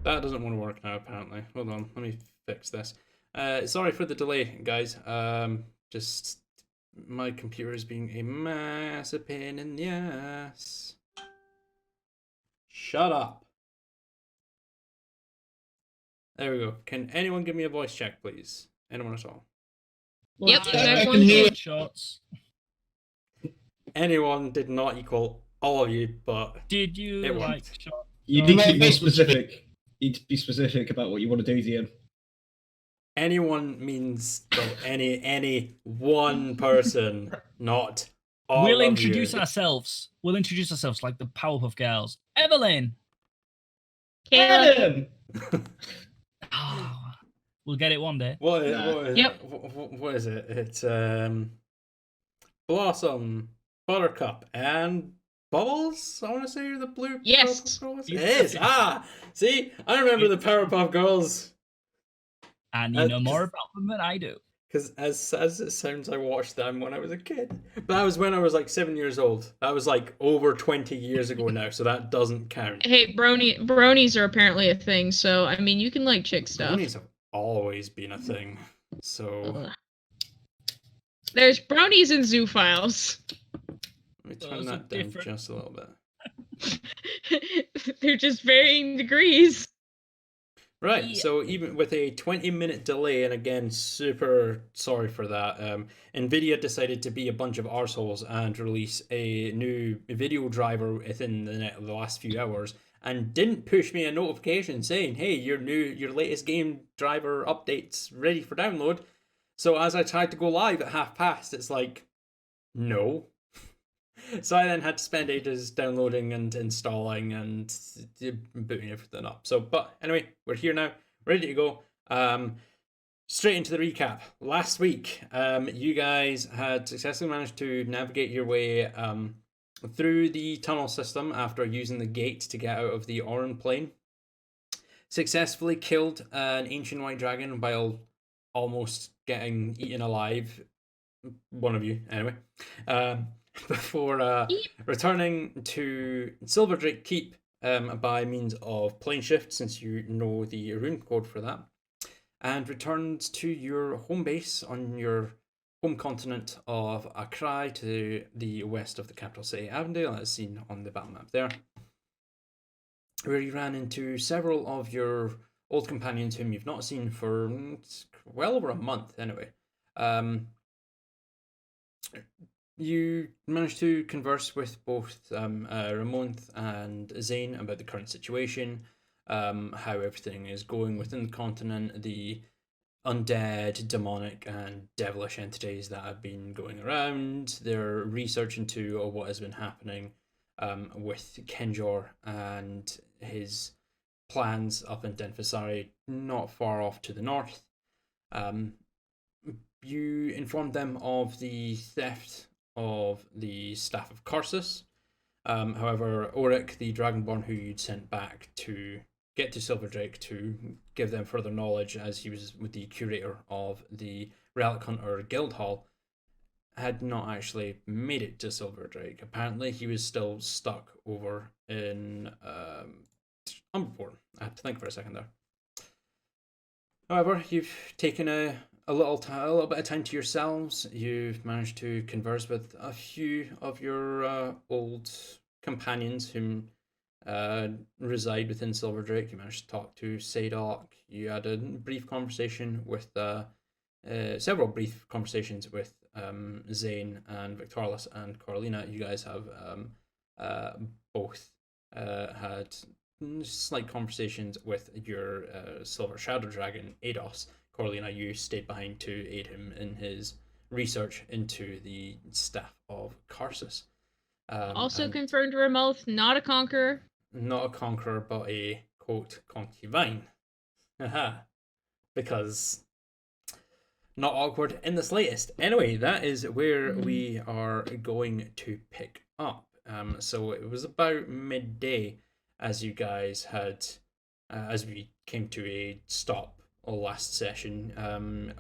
That doesn't want to work now, apparently. Hold on, let me fix this. Sorry for the delay, guys. Just my computer is being a massive pain in the ass. Shut up. There we go. Can anyone give me a voice check, please? Anyone at all? Yep, I can hear shots. Anyone did not equal all of you, but Did you it like worked. shots? You need to be more specific. You need to be specific about what you want to do, Ian. Anyone means any one person, not all We'll of introduce you. ourselves. We'll introduce ourselves like the Powerpuff Girls. Evelyn. Caleb. Oh, we'll get it one day. What Yep. what is it? It's Blossom, Buttercup, and Bubbles. I want to say you're the blue Yes. Powerpuff Girls. It is. See, I remember the Powerpuff Girls. And you know more about them than I do. Because as it sounds, I watched them when I was a kid. But that was when I was like 7 years old. That was like over 20 years ago now, so that doesn't count. Hey, bronies are apparently a thing, so I mean you can like chick stuff. Bronies have always been a thing. So there's bronies and zoophiles. let me turn that down just a little bit. They're just varying degrees. Right, Yeah. so even with a 20-minute delay, and again, super sorry for that, NVIDIA decided to be a bunch of arseholes and release a new video driver within the last few hours, and didn't push me a notification saying, hey, your latest game driver update's ready for download. So as I tried to go live at past, it's like, no. So I then had to spend ages downloading and installing and booting everything up. So, but anyway, we're here now, ready to go. Straight into the recap. Last week, you guys had successfully managed to navigate your way through the tunnel system after using the gate to get out of the Oran Plain. Successfully killed an ancient white dragon while almost getting eaten alive. One of you, anyway. Before returning to Silverdrake Keep by means of plane shift, since you know the rune code for that, and returned to your home base on your home continent of Akrai to the west of the capital city, Avondale, as seen on the battle map there, where you ran into several of your old companions whom you've not seen for well over a month, anyway. You managed to converse with both Ramonth and Zane about the current situation, how everything is going within the continent, the undead, demonic, and devilish entities that have been going around, their research into what has been happening with Kenjor and his plans up in Denfasari, not far off to the north. You informed them of the theft of the Staff of Karsus. However, Oric, the Dragonborn who you'd sent back to get to Silverdrake to give them further knowledge, as he was with the curator of the Relic Hunter Guildhall, had not actually made it to Silverdrake. Apparently, he was still stuck over in Umberport. I had to think for a second there. However, you've taken a little bit of time to yourselves. You've managed to converse with a few of your old companions whom reside within Silverdrake. You managed to talk to Sadok. You had a brief conversation with several brief conversations with Zane and Victorlus and Coralina. You guys have both had slight conversations with your Silver Shadow Dragon, Ados. Coralina, you stayed behind to aid him in his research into the Staff of Karsus. Also confirmed Ramoth, not a conqueror. Not a conqueror, but a, quote, concubine. Haha. Because not awkward in the slightest. Anyway, that is where we are going to pick up. So it was about midday as you guys had, as we came to a stop last session.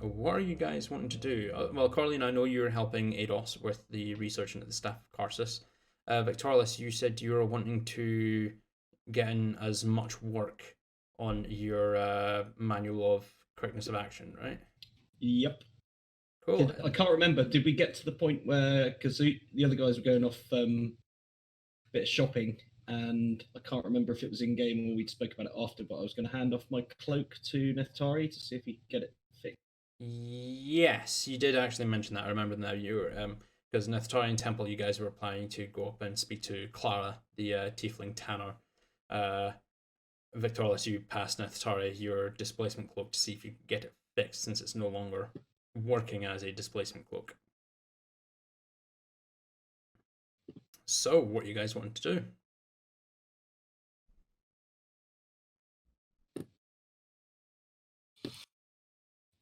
What are you guys wanting to do? Well, Corlene, I know you're helping Ados with the research into the Staff of Karsus. Victorlus, you said you were wanting to get in as much work on your manual of quickness of action, right? Yep. Cool. I can't remember. Did we get to the point where, because the other guys were going off a bit of shopping, and I can't remember if it was in game or we spoke about it after, but I was going to hand off my cloak to Neftari to see if he could get it fixed. Yes, you did actually mention that. I remember now. You were because Neftarian Temple, you guys were planning to go up and speak to Clara, the Tiefling Tanner. Victorious, you passed Neftari your displacement cloak to see if you could get it fixed, since it's no longer working as a displacement cloak. So, what you guys want to do?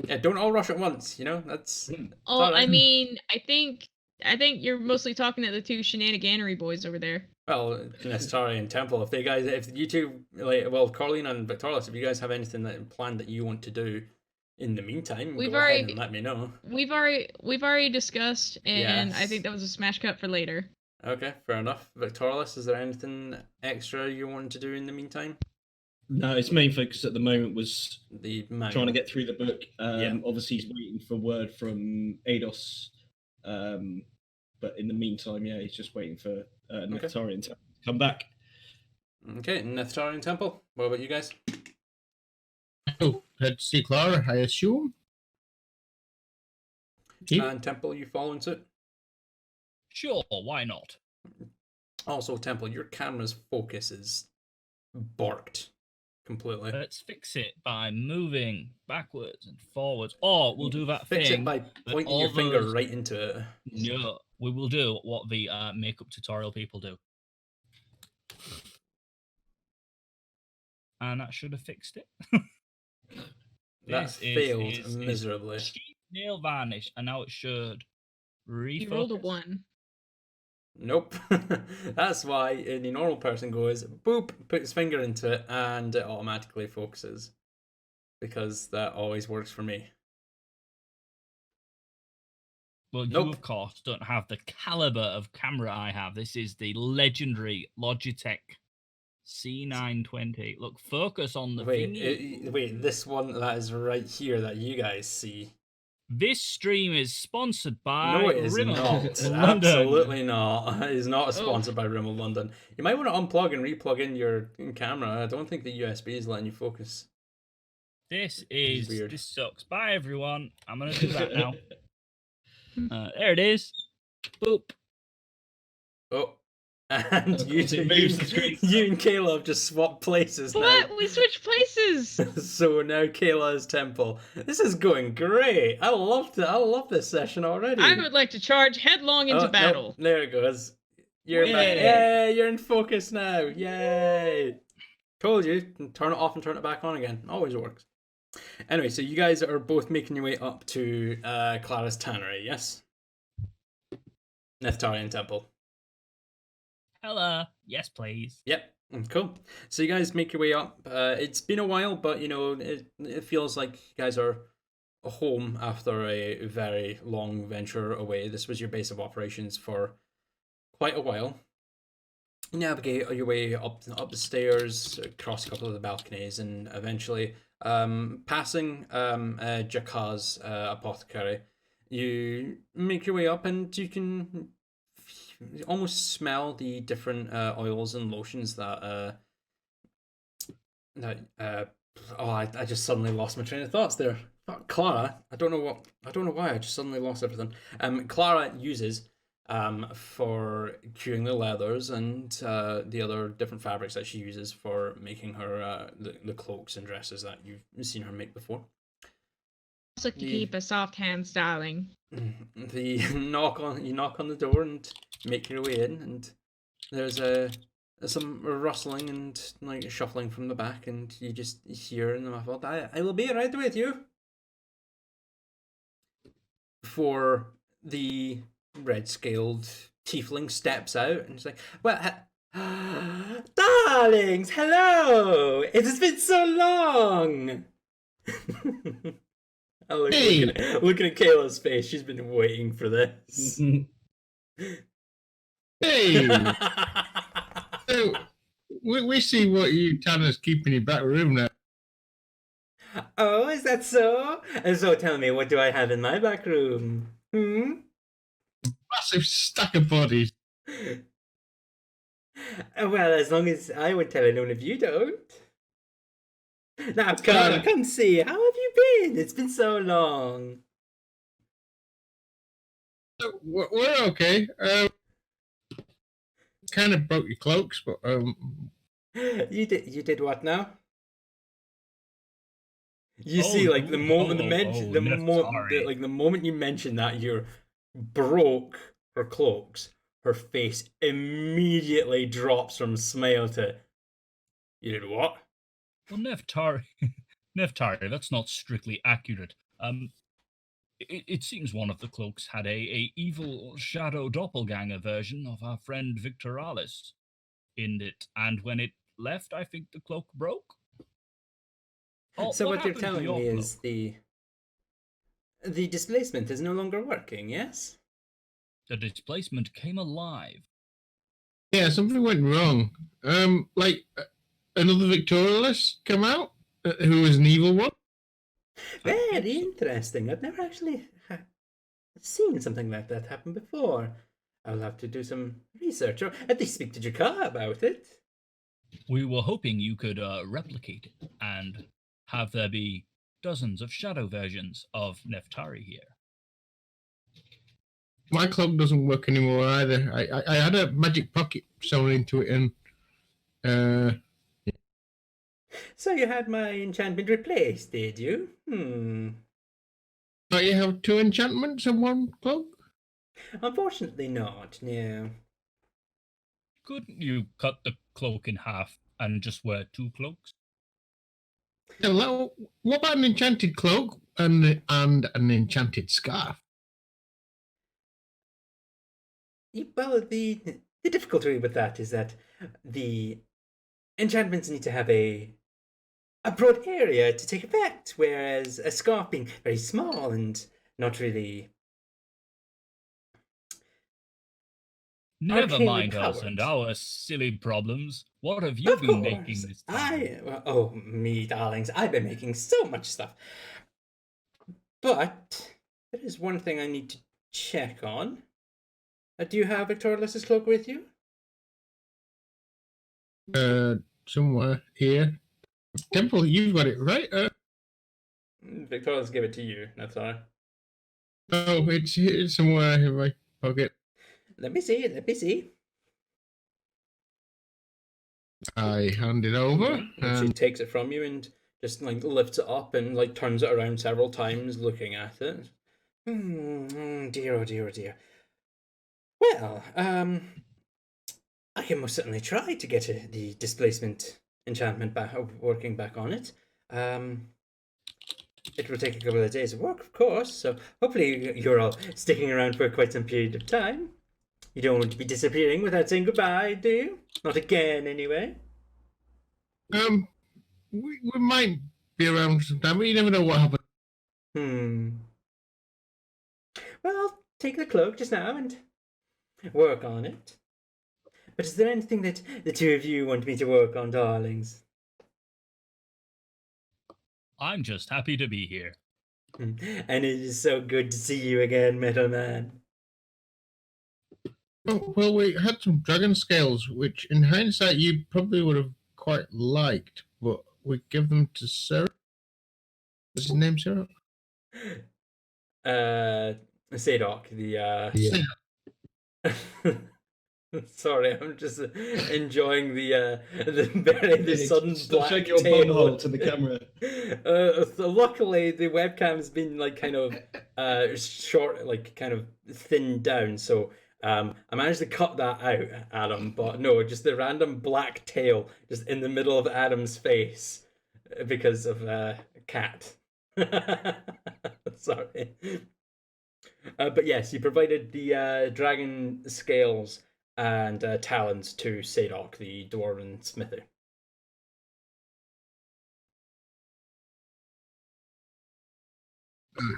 Yeah, don't all rush at once. You know, that's. Oh, all right. I mean, I think you're mostly talking to the two shenaniganery boys over there. Well, Nestari and Temple, if you two, Corleen and Victorious, if you guys have anything planned that you want to do in the meantime, go ahead and let me know. We've already discussed, and I Yes. think that was a smash cut for later. Okay, fair enough. Victorious, is there anything extra you want to do in the meantime? No, his main focus at the moment was The manual. trying to get through the book. Yeah. Obviously, he's waiting for word from Ados. But in the meantime, yeah, he's just waiting for Neftarian to come back. Okay, Neftarian Temple. What about you guys? Oh, head to see Clara, I assume. Okay. And Temple, you following suit? Sure, why not? Also, Temple, your camera's focus is borked completely. Let's fix it by moving backwards and forwards. Or we'll do that Fix thing. it by pointing your finger right into it. No, we will do what the makeup tutorial people do. And that should have fixed it. That failed miserably. Cheap nail varnish, and now it should refocus. You rolled a 1. Nope. That's why any normal person goes, boop, put his finger into it, and it automatically focuses. Because that always works for me. Well, Nope. you, of course, don't have the caliber of camera I have. This is the legendary Logitech C920. Look, focus on the thingy. Wait, this one that is right here that you guys see. This stream is sponsored by No, it is Rimmel not. London. Absolutely not. It is not sponsored by Rimmel London. You might want to unplug and replug in your camera. I don't think the USB is letting you focus. This is weird. This sucks. Bye, everyone. I'm going to do that now. There it is. Boop. Oh. And Of course it moves the screen. you and Kayla have just swapped places now. What? We switched places. So now Kayla is Temple. This is going great. I love this session already. I would like to charge headlong into battle. No, there it goes. You're back. Yay. Yay, you're in focus now. Yay. Told you, turn it off and turn it back on again. Always works. Anyway, so you guys are both making your way up to Clara's Tannery, yes? Neftarian Temple. Hello. Yes, please. Yep. Cool. So you guys make your way up. It's been a while, but you know it feels like you guys are home after a very long venture away. This was your base of operations for quite a while. You navigate your way up the stairs, across a couple of the balconies, and eventually, passing Jakkar's apothecary, you make your way up, and you can almost smell the different oils and lotions that I just suddenly lost my train of thoughts there. Clara, I don't know why I just suddenly lost everything. Clara uses for curing the leathers and the other different fabrics that she uses for making her the cloaks and dresses that you've seen her make before. Also to keep a soft hand styling. You knock on the door and make your way in, and there's some rustling and like shuffling from the back, and you just hear in the muffled, I will be right with you. Before the red-scaled tiefling steps out and she's like, well, darlings, hello! It has been so long! Looking at Kayla's face, she's been waiting for this. Hey! So, we see what you Tanner's keeping in your back room now. Oh, is that so? And so tell me, what do I have in my back room? Hmm? Massive stack of bodies. Well, as long as I would tell anyone if you don't. Now, Uh, come see. How have you been? It's been so long. We're okay. Kind of broke your cloaks, but You did what now? You Oh, see, like the moment Neftari. the moment you mention that you broke her cloaks, her face immediately drops from smile to you did what? Well, Neftari, Neftari, that's not strictly accurate. It seems one of the cloaks had a evil shadow doppelganger version of our friend Victoralis in it, and when it left, I think the cloak broke. Oh, So what you're happened to telling your me cloak? is the displacement is no longer working, yes? The displacement came alive. yeah, something went wrong. Like another Victorialist come out who was an evil one. I think Very so. interesting. I've never actually seen something like that happen before. I'll have to do some research, or at least speak to Jakar about it. We were hoping you could replicate it and have there be dozens of shadow versions of Neftari here. My cloak doesn't work anymore either. I had a magic pocket sewn into it, and So you had my enchantment replaced, did you? don't you have two enchantments in one cloak? Unfortunately not, no. Couldn't you cut the cloak in half and just wear two cloaks? Hello. What about an enchanted cloak and an enchanted scarf? Well, the difficulty with that is that the enchantments need to have a broad area to take effect, whereas a scarf being very small and not really Never arcanely mind us and powered. our silly problems. What have you Of been making course, this time? oh, me darlings, I've been making so much stuff. But there is one thing I need to check on. Do you have Victorialus's cloak with you? Somewhere here. Temple, you've got it right. Victoria's give it to you, that's all. Oh, it's here somewhere in my pocket. Let me see, let me see. I hand it over. And she takes it from you and just like lifts it up and like turns it around several times, looking at it. Dear, oh dear, oh dear. Well, I can most certainly try to get the displacement enchantment back working back on it. It will take a couple of days of work, of course. So hopefully you're all sticking around for quite some period of time. You don't want to be disappearing without saying goodbye, do you? Not again, anyway. We might be around sometime, but you never know what happens. Well, I'll take the cloak just now and work on it. But is there anything that the two of you want me to work on, darlings? I'm just happy to be here. And it is so good to see you again, Metal Man. Oh, well, we had some dragon scales, which in hindsight you probably would have quite liked, but we give them to Sarah. What's his name, Sarah? Sadok, Yeah. Sorry, I'm just enjoying the sudden Stop black showing your tail. bumhole to the camera. So luckily, the webcam's been like kind of short, like kind of thinned down. So I managed to cut that out, Adam. But no, just the random black tail just in the middle of Adam's face because of cat. Sorry. But yes, you provided the dragon scales and talons to Sadok, the dwarven smithy.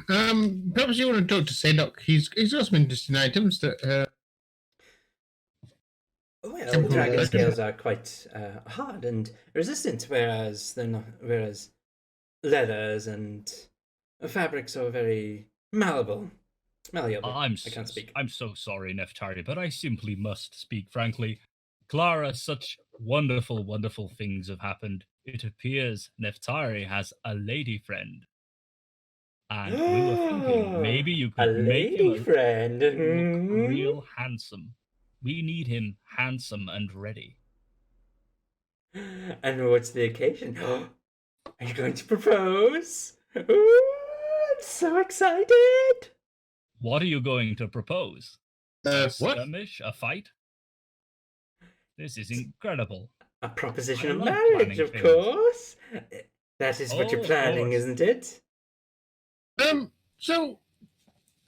Perhaps you want to talk to Sadok. He's got some interesting items that. Well, the dragon scales are quite hard and resistant, whereas leathers and fabrics are very malleable. Malleable. I can't speak. I'm so sorry, Neftari, but I simply must speak frankly. Clara, such wonderful, wonderful things have happened. It appears Neftari has a lady friend. And we were thinking maybe you A could make him lady friend. look Hmm? real handsome. We need him handsome and ready. And what's the occasion? Are you going to propose? Ooh, I'm so excited. What are you going to propose? A What? skirmish? A fight? This is incredible. A proposition I of love marriage, planning of things. course. That is what you're Oh, of planning, course. isn't it? So,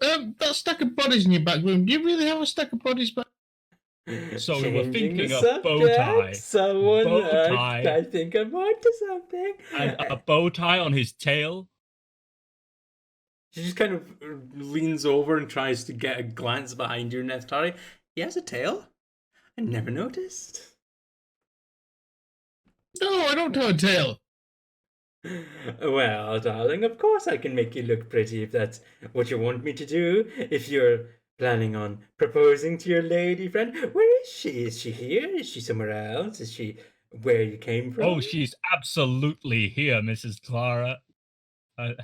that stack of bodies in your back room, do you really have a stack of bodies back? So we were Changing the thinking of bow tie. subject. Someone, Bow tie. I think I'm onto something. And a bow tie on his tail? She just kind of leans over and tries to get a glance behind you, Neftari. He has a tail? I never noticed. No, I don't have a tail. Well, darling, of course I can make you look pretty if that's what you want me to do. If you're planning on proposing to your lady friend, where is she? Is she here? Is she somewhere else? Is she where you came from? Oh, she's absolutely here, Mrs. Clara. Her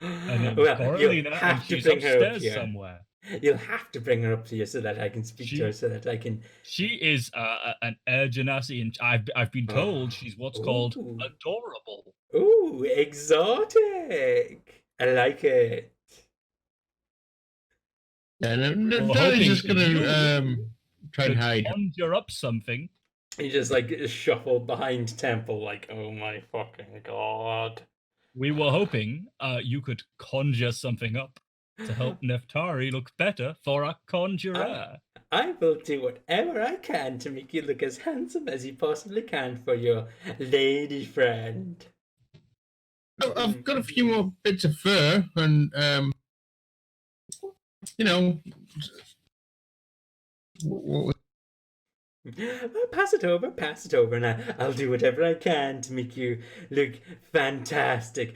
name's Well, you'll Coralina, and have to she's bring her up upstairs here. somewhere. You'll have to bring her up here so that I can speak to her, so that I can. She is an Air Genasi, and I've been told she's what's called Ooh. adorable. Ooh, exotic. I like it. Yeah, We're Daddy's hoping just gonna you try and could hide. conjure up something. He just like shuffled behind Temple, like, oh my fucking god. We were hoping you could conjure something up to help Neftari look better for a conjurer. I will do whatever I can to make you look as handsome as you possibly can for your lady friend. I've got a few more bits of fur, and you know, Pass it over, and I'll do whatever I can to make you look fantastic,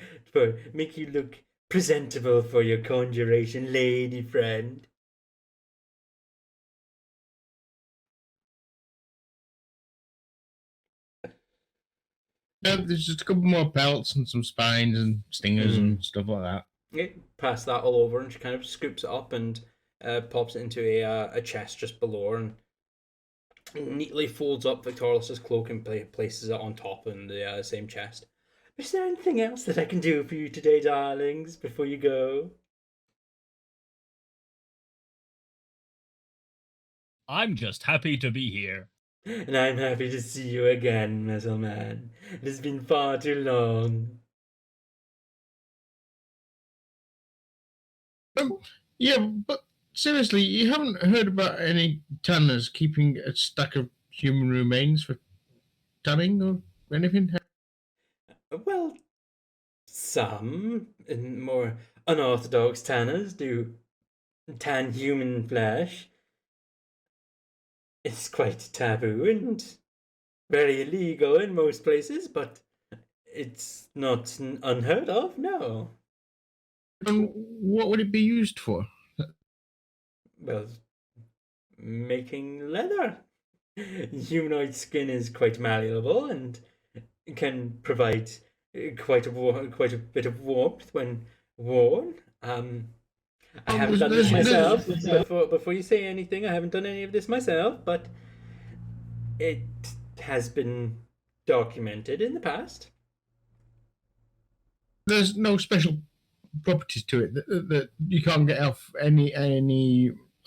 make you look presentable for your conjuration lady friend. there's just a couple more pelts and some spines and stingers and stuff like that. Yeah, pass that all over, and she kind of scoops it up and pops it into a chest just below her, and neatly folds up Victorious's cloak and places it on top in the same chest. Is there anything else that I can do for you today, darlings, before you go? I'm just happy to be here. And I'm happy to see you again, Metal Man. It has been far too long. Yeah, but seriously, you haven't heard about any tanners keeping a stack of human remains for tanning or anything? Well, some more unorthodox tanners do tan human flesh. It's quite taboo and very illegal in most places, but it's not unheard of, no. And what would it be used for? Well, making leather. Humanoid skin is quite malleable and can provide quite a bit of warmth when worn. I haven't done this myself. Before you say anything, I haven't done any of this myself, but it has been documented in the past. There's no special properties to it that you can't get off any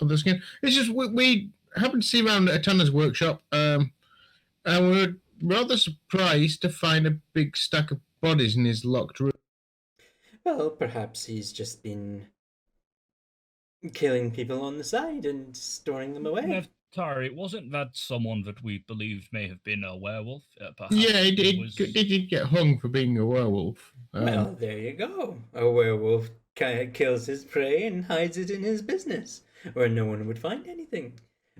other skin. It's just we happened to see around at a tanner's workshop, and we're rather surprised to find a big stack of bodies in his locked room. Well, perhaps he's just been killing people on the side and storing them away. Neftari, wasn't that someone that we believed may have been a werewolf? Perhaps Yeah, he was... did get hung for being a werewolf. Well, there you go. A werewolf kills his prey and hides it in his business, where no one would find anything.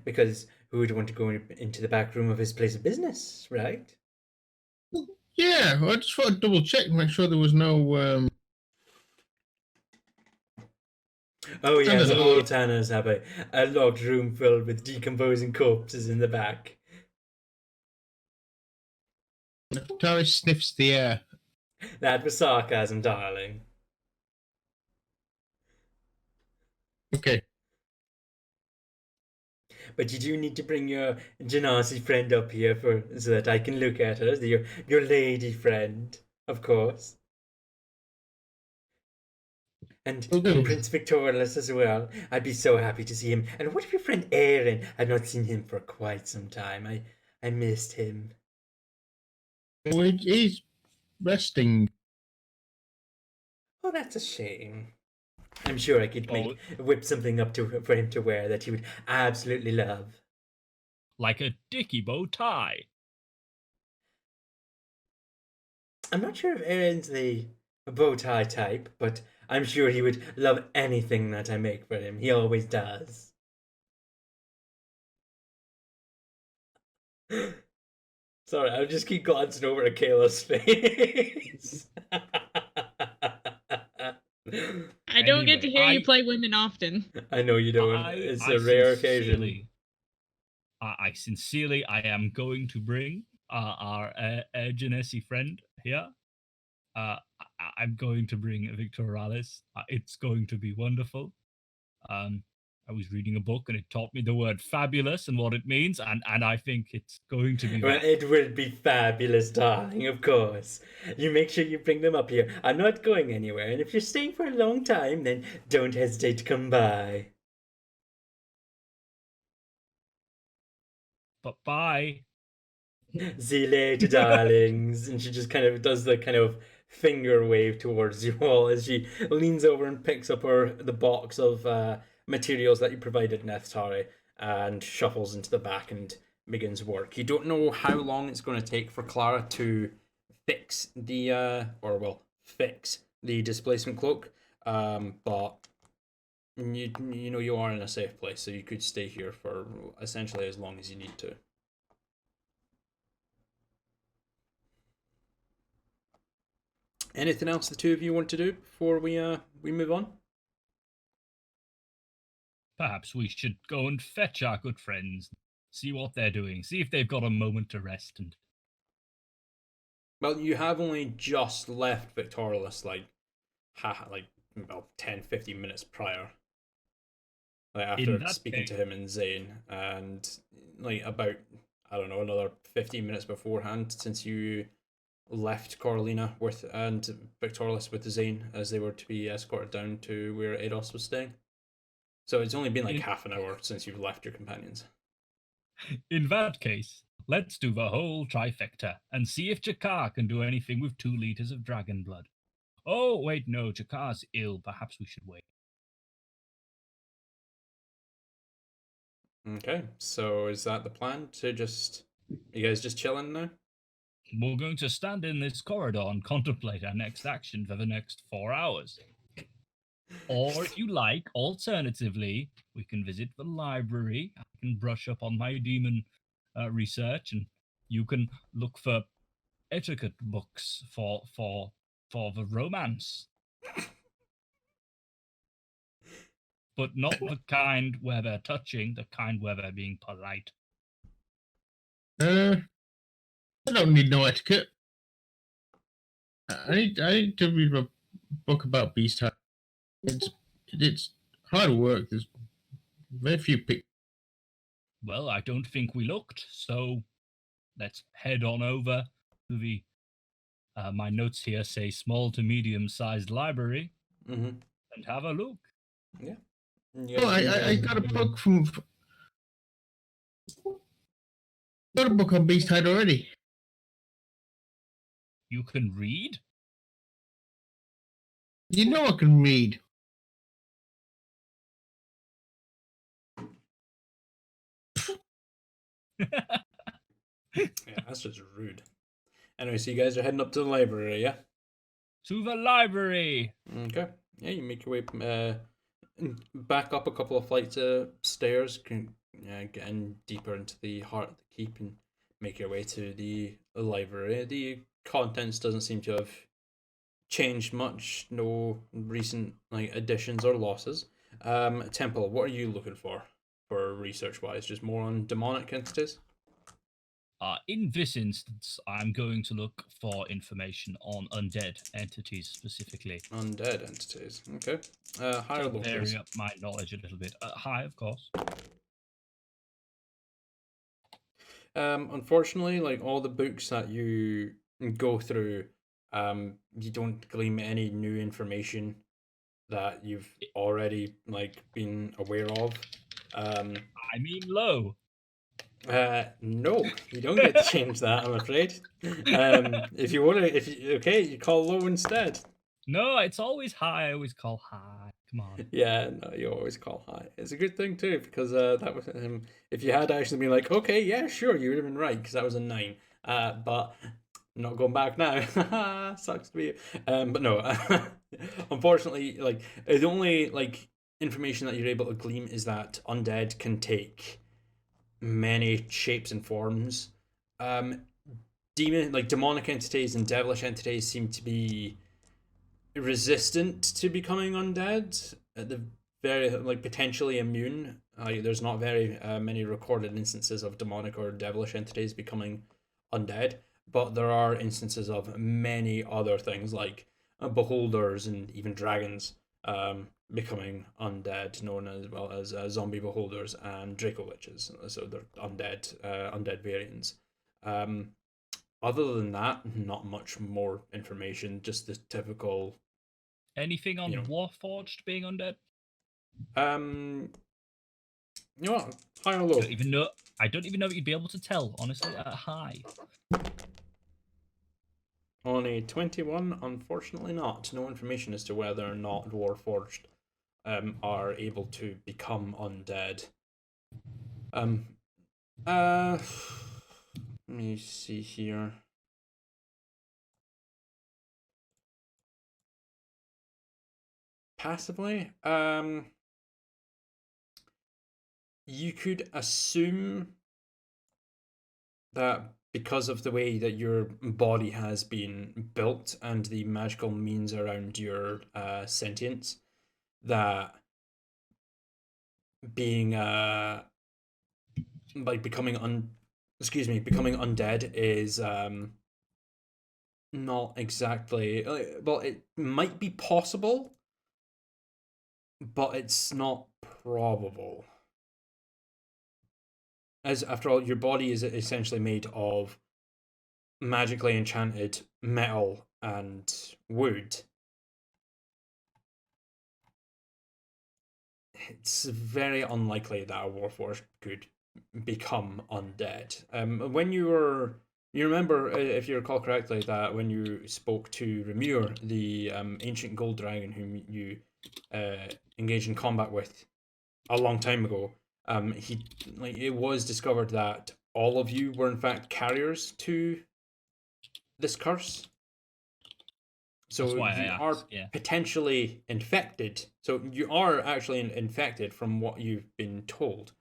Because who would want to go into the back room of his place of business, right? Yeah, well, I just thought I'd double check and make sure there was no. Oh yes, Tanners. all tanners have a locked room filled with decomposing corpses in the back. Tari sniffs the air. That was sarcasm, darling. Okay. But you do need to bring your Genasi friend up here so that I can look at her. Your lady friend, of course. And Okay. Prince Victorious as well. I'd be so happy to see him. And what of your friend Aaron? I've not seen him for quite some time. I missed him. Well, he's resting. Oh, that's a shame. I'm sure I could whip something up for him to wear that he would absolutely love. Like a dicky bow tie. I'm not sure if Aaron's the bow tie type, but I'm sure he would love anything that I make for him. He always does. Sorry, I'll just keep glancing over at Kayla's face. I don't get to hear you Anyway, play women often. I know you don't. It's a rare occasion. I am going to bring our Genesi friend here. I'm going to bring Victoralis. It's going to be wonderful. I was reading a book and it taught me the word fabulous and what it means, and I think it's going to be Well, that. it will be fabulous, darling, of course. You make sure you bring them up here. I'm not going anywhere, and if you're staying for a long time, then don't hesitate to come by. But bye. See you later, darlings. And she just kind of does the kind of finger wave towards you all as she leans over and picks up the box of materials that you provided Neftari and shuffles into the back and begins work. You don't know how long it's going to take for Clara to fix fix the displacement cloak, but you know you are in a safe place, so you could stay here for essentially as long as you need to. Anything else the two of you want to do before we move on? Perhaps we should go and fetch our good friends, see what they're doing, see if they've got a moment to rest. And well, you have only just left Victorious, like about 10-15 minutes prior. Like after speaking to him and Zane, and like about I don't know another 15 minutes beforehand since you left Coralina and Victorious with Zane as they were to be escorted down to where Ados was staying. So it's only been like half an hour since you've left your companions. In that case, let's do the whole trifecta and see if Jakar can do anything with 2 liters of dragon blood. Oh, wait, no, Jakar's ill. Perhaps we should wait. Okay, so is that the plan? You guys just chilling now? We're going to stand in this corridor and contemplate our next action for the next 4 hours. Or if you like, alternatively, we can visit the library. I can brush up on my demon research, and you can look for etiquette books for the romance. But not the kind where they're touching, the kind where they're being polite. I don't need no etiquette. I need to read a book about beast type. It's hard work. There's very few pictures. Well, I don't think we looked, so let's head on over to the. My notes here say small to medium-sized library, and have a look. Yeah. Oh, I got a book from. Got a book on beast hide already. You can read? You know I can read. Yeah, that's just rude. Anyway, so you guys are heading up to the library, yeah? To the library! Okay. Yeah, you make your way back up a couple of flights of stairs, getting deeper into the heart of the keep, and make your way to the library. The contents doesn't seem to have changed much. No recent additions or losses. Temple, what are you looking for research wise? Just more on demonic entities? In this instance, I'm going to look for information on undead entities specifically. Undead entities. Okay. High or To low, vary please? up my knowledge a little bit. High, of course. Unfortunately, all the books that you go through, you don't glean any new information that you've already been aware of. I mean low. No, you don't get to change that, I'm afraid. If you you call low instead. No, it's always high. I always call high. Come on. Yeah, no, you always call high. It's a good thing too, because that was if you had actually been like, okay, yeah, sure, you would have been right, because that was a 9. But I'm not going back now. Sucks to be you. But no, unfortunately, the only information that you're able to glean is that undead can take many shapes and forms. Demonic entities and devilish entities seem to be resistant to becoming undead, at the very potentially immune. There's not very many recorded instances of demonic or devilish entities becoming undead, but there are instances of many other things like beholders and even dragons becoming undead, known as well as zombie beholders and Draco Liches. So they're undead variants. Other than that, not much more information. Just the typical. Anything on Warforged being undead? You know what? High or low? I don't even know if you'd be able to tell, honestly. High. On a 21, unfortunately not. No information as to whether or not Warforged are able to become undead. Let me see here. Passively, you could assume that because of the way that your body has been built and the magical means around your sentience, that being becoming undead is not exactly well, it might be possible, but it's not probable. As after all, your body is essentially made of magically enchanted metal and wood. It's very unlikely that a Warforged could become undead. You remember, if you recall correctly, that when you spoke to Remur, the ancient gold dragon whom you engaged in combat with a long time ago, it was discovered that all of you were in fact carriers to this curse. So you are potentially infected. So you are actually infected from what you've been told.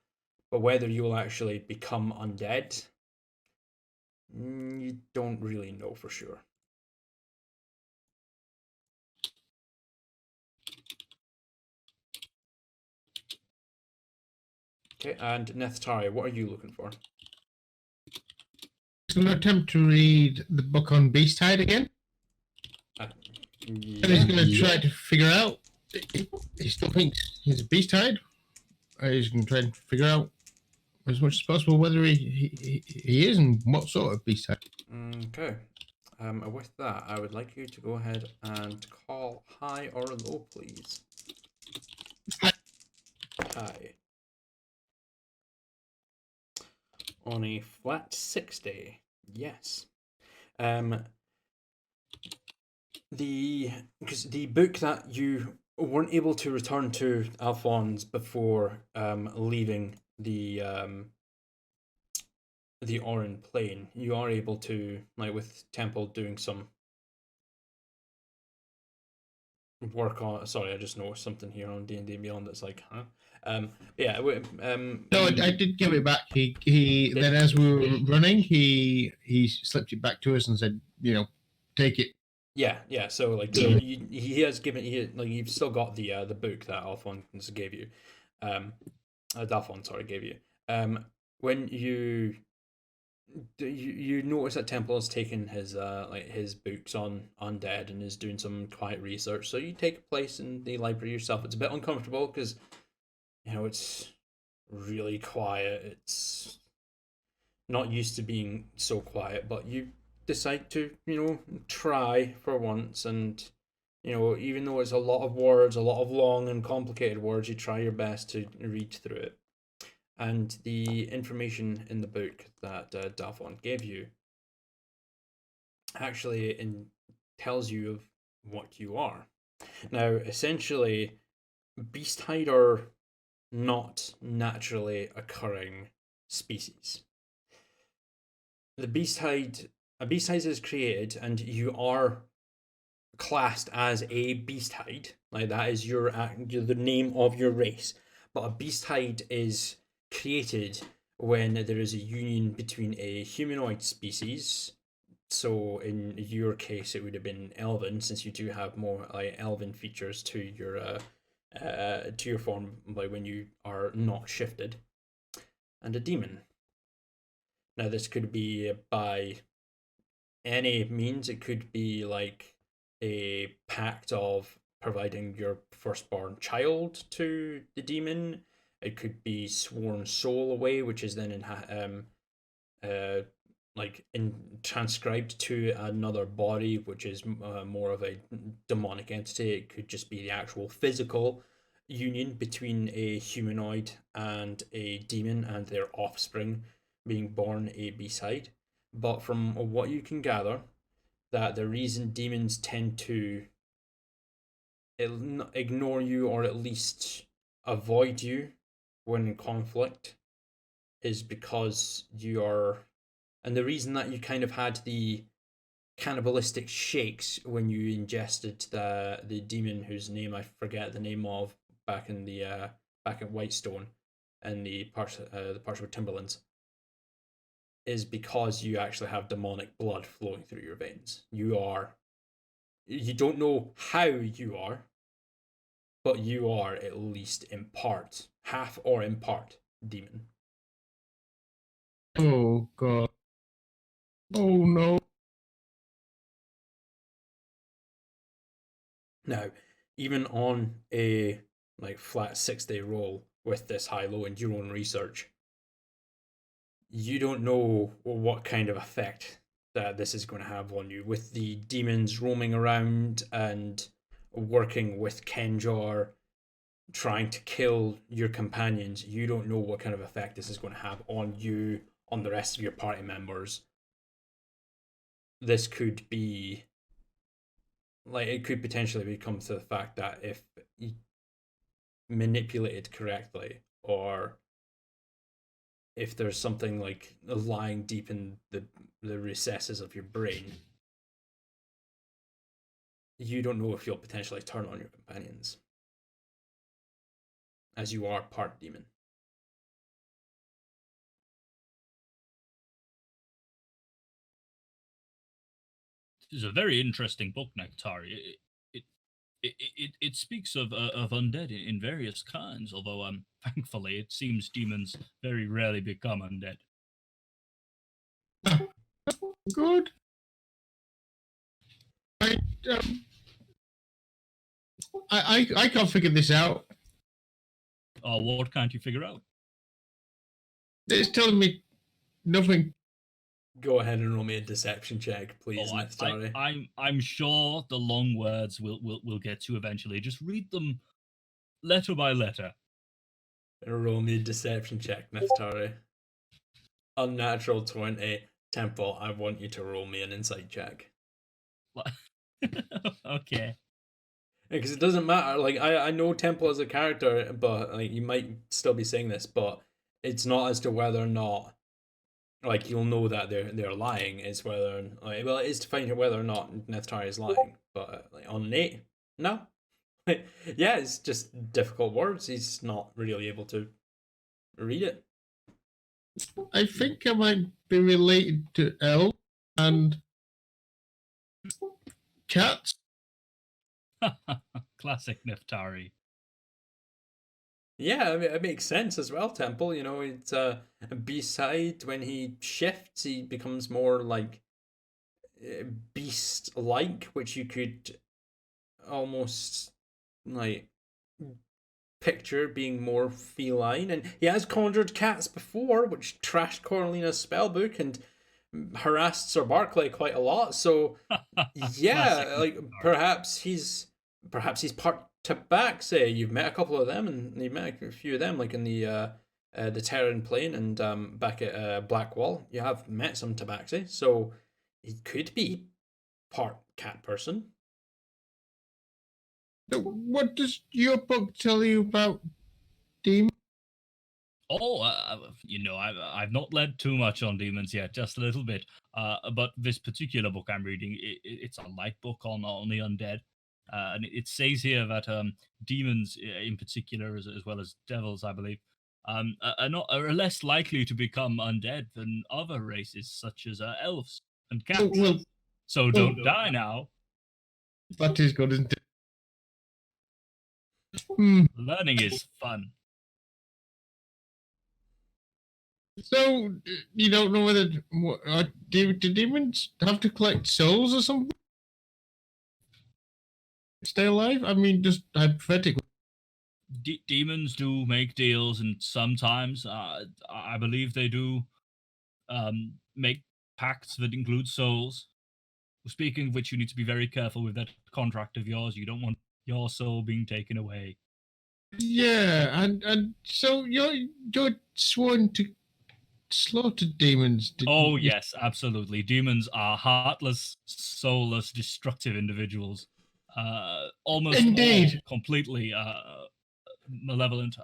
But whether you will actually become undead, you don't really know for sure. Okay, and Neftari, what are you looking for? I'm going to attempt to read the book on Beasttide again. And he's going to try to figure out. He still thinks he's a Beasttide. He's going to try and figure out as much as possible whether he is and what sort of Beasttide. Okay. With that, I would like you to go ahead and call high or low, please. High. On a flat 60, yes. Because the book that you weren't able to return to Alphonse before leaving the Oran Plain, you are able to, with Temple doing some work on. Sorry, I just noticed something here on D&D Beyond that's like, huh? No, I did give it back. He then, as we were running, he slipped it back to us and said, take it. Yeah. So like he has given like you've still got the book that Alphonse gave you, Dalphon gave you. When you notice that Temple has taken his like his books on undead and is doing some quiet research. So you take a place in the library yourself. It's a bit uncomfortable because it's really quiet. It's not used to being so quiet, but you decide to try for once, and even though it's a lot of words, a lot of long and complicated words, you try your best to read through it. And the information in the book that Dalphon gave you actually tells you of what you are. Now, essentially, beasthide are not naturally occurring species. A beasthide is created, and you are classed as a beasthide. Like that is the name of your race. But a beasthide is created when there is a union between a humanoid species. So in your case, it would have been elven, since you do have more like elven features to your form by when you are not shifted, and a demon. Now this could be by any means. It could be like a pact of providing your firstborn child to the demon. It could be sworn soul away, which is then transcribed to another body, which is more of a demonic entity. It could just be the actual physical union between a humanoid and a demon and their offspring being born a beasthide. But from what you can gather, that the reason demons tend to ignore you, or at least avoid you when in conflict, is because you are, and the reason that you kind of had the cannibalistic shakes when you ingested the demon whose name I forget the name of back at Whitestone and the partial Timberlands, is because you actually have demonic blood flowing through your veins. You don't know how you are, but you are at least in part, half or in part, demon. Oh god. Oh no. Now, even on a like flat 6-day roll with this high-low and your own research, you don't know what kind of effect that this is going to have on you. With the demons roaming around and working with Kenjar, trying to kill your companions, you don't know what kind of effect this is going to have on you, on the rest of your party members. This could be like, it could potentially come to the fact that if manipulated correctly, or if there's something like lying deep in the recesses of your brain, you don't know if you'll potentially turn on your companions, as you are part demon. This is a very interesting book, Nektari. It speaks of undead in various kinds, although thankfully it seems demons very rarely become undead. Good. I can't figure this out. What can't you figure out? It's telling me nothing. Go ahead and roll me a deception check, please, Oh, Nektari. I'm sure the long words we'll get to eventually. Just read them letter by letter. Roll me a deception check, Neftari. Unnatural 20. Temple, I want you to roll me an insight check. Okay. Because it doesn't matter. Like, I know Temple as a character, but like you might still be saying this, but it's not as to whether or not like you'll know that they're lying. It's whether like, well, it is to find out whether or not Neftari is lying. But like on an 8, no. Yeah, it's just difficult words. He's not really able to read it. I think I might be related to Elle, and Cats. Classic Neftari. Yeah, I mean, it makes sense as well, Temple. You know, it's B-side, when he shifts, he becomes more like beast-like, which you could almost like picture being more feline. And he has conjured cats before, which trashed Coralina's spellbook and harassed Sir Barclay quite a lot. So yeah, Classic like Neftari. perhaps he's part Tabaxi. You've met a couple of them, and you've met a few of them, like in the Terran Plain and back at Blackwall. You have met some Tabaxi, so he could be part cat person. What does your book tell you about demons? Oh, I've not led too much on demons yet, just a little bit. But this particular book I'm reading, it's a light book on the undead, and it says here that demons, in particular, as well as devils, I believe, are less likely to become undead than other races such as elves and cats. Well, So don't die now. that is good, isn't it? Hmm. Learning is fun. So you don't know whether do demons have to collect souls or something? Stay alive? I mean, just hypothetically. Demons do make deals, and sometimes I believe they do make pacts that include souls. Speaking of which, you need to be very careful with that contract of yours. You don't want your soul being taken away. Yeah, and so you're sworn to slaughter demons. Oh yes, absolutely. Demons are heartless, soulless, destructive individuals. Almost Indeed. all completely malevolent.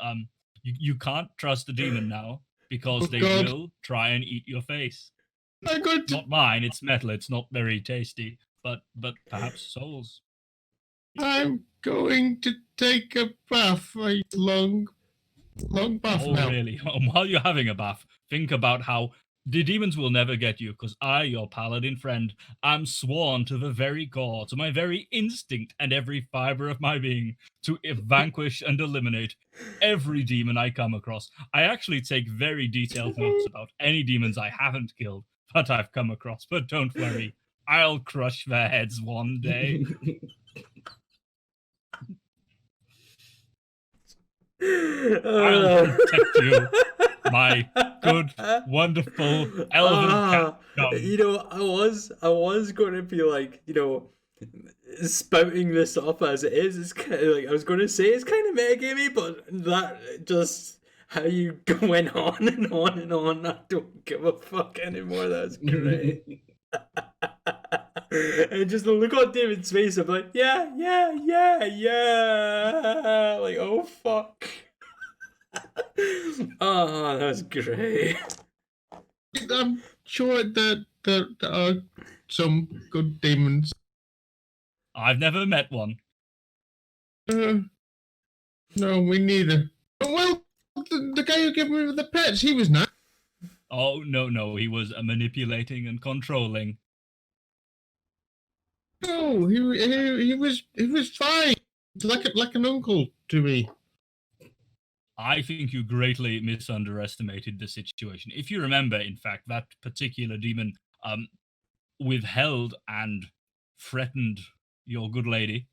You can't trust a demon now because Oh, they God. will try and eat your face. I'm going to, Not mine. It's metal. It's not very tasty. But perhaps souls. I'm going to take a bath. A long bath Oh now. really? While you're having a bath, think about how the demons will never get you, because I, your paladin friend, am sworn to the very core, to my very instinct and every fiber of my being, to vanquish and eliminate every demon I come across. I actually take very detailed notes about any demons I haven't killed, that I've come across, but don't worry, I'll crush their heads one day. I'll protect you, my good, wonderful elven cat. You know, I was going to be like, you know, spouting this up as it is. It's kind of like, I was going to say it's kind of metagamey, but that just how you went on and on and on. I don't give a fuck anymore. That's great. And just the look on David's face, I'm like, yeah. Like, oh fuck. Oh, that was great. I'm sure that there are some good demons. I've never met one. No, me neither. Well, the guy who gave me the pets, he was nice. Oh, no, he was manipulating and controlling. No, he was fine. Like an uncle to me. I think you greatly misunderestimated the situation. If you remember, in fact, that particular demon withheld and threatened your good lady.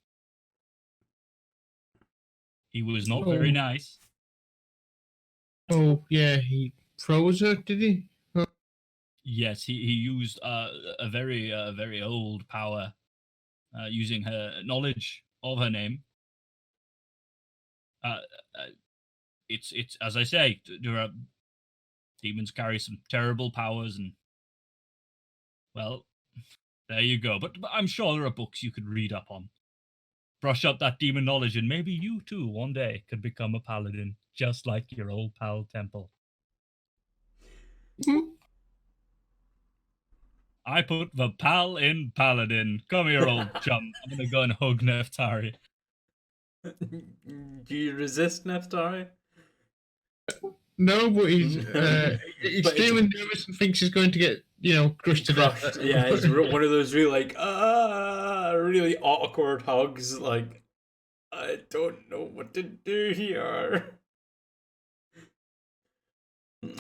He was not very nice. Oh, yeah, he froze her, did he? Yes, he used a very old power using her knowledge of her name. It's as I say, there are demons carry some terrible powers, and well, there you go. But I'm sure there are books you could read up on. Brush up that demon knowledge, and maybe you too one day could become a paladin, just like your old pal Temple. Hmm? I put the pal in paladin. Come here, old chum. I'm gonna go and hug Neftari. Do you resist Neftari? No, but he's But feeling nervous and thinks he's going to get crushed to death. Crushed. Yeah, it's one of those really like really awkward hugs. Like, I don't know what to do here.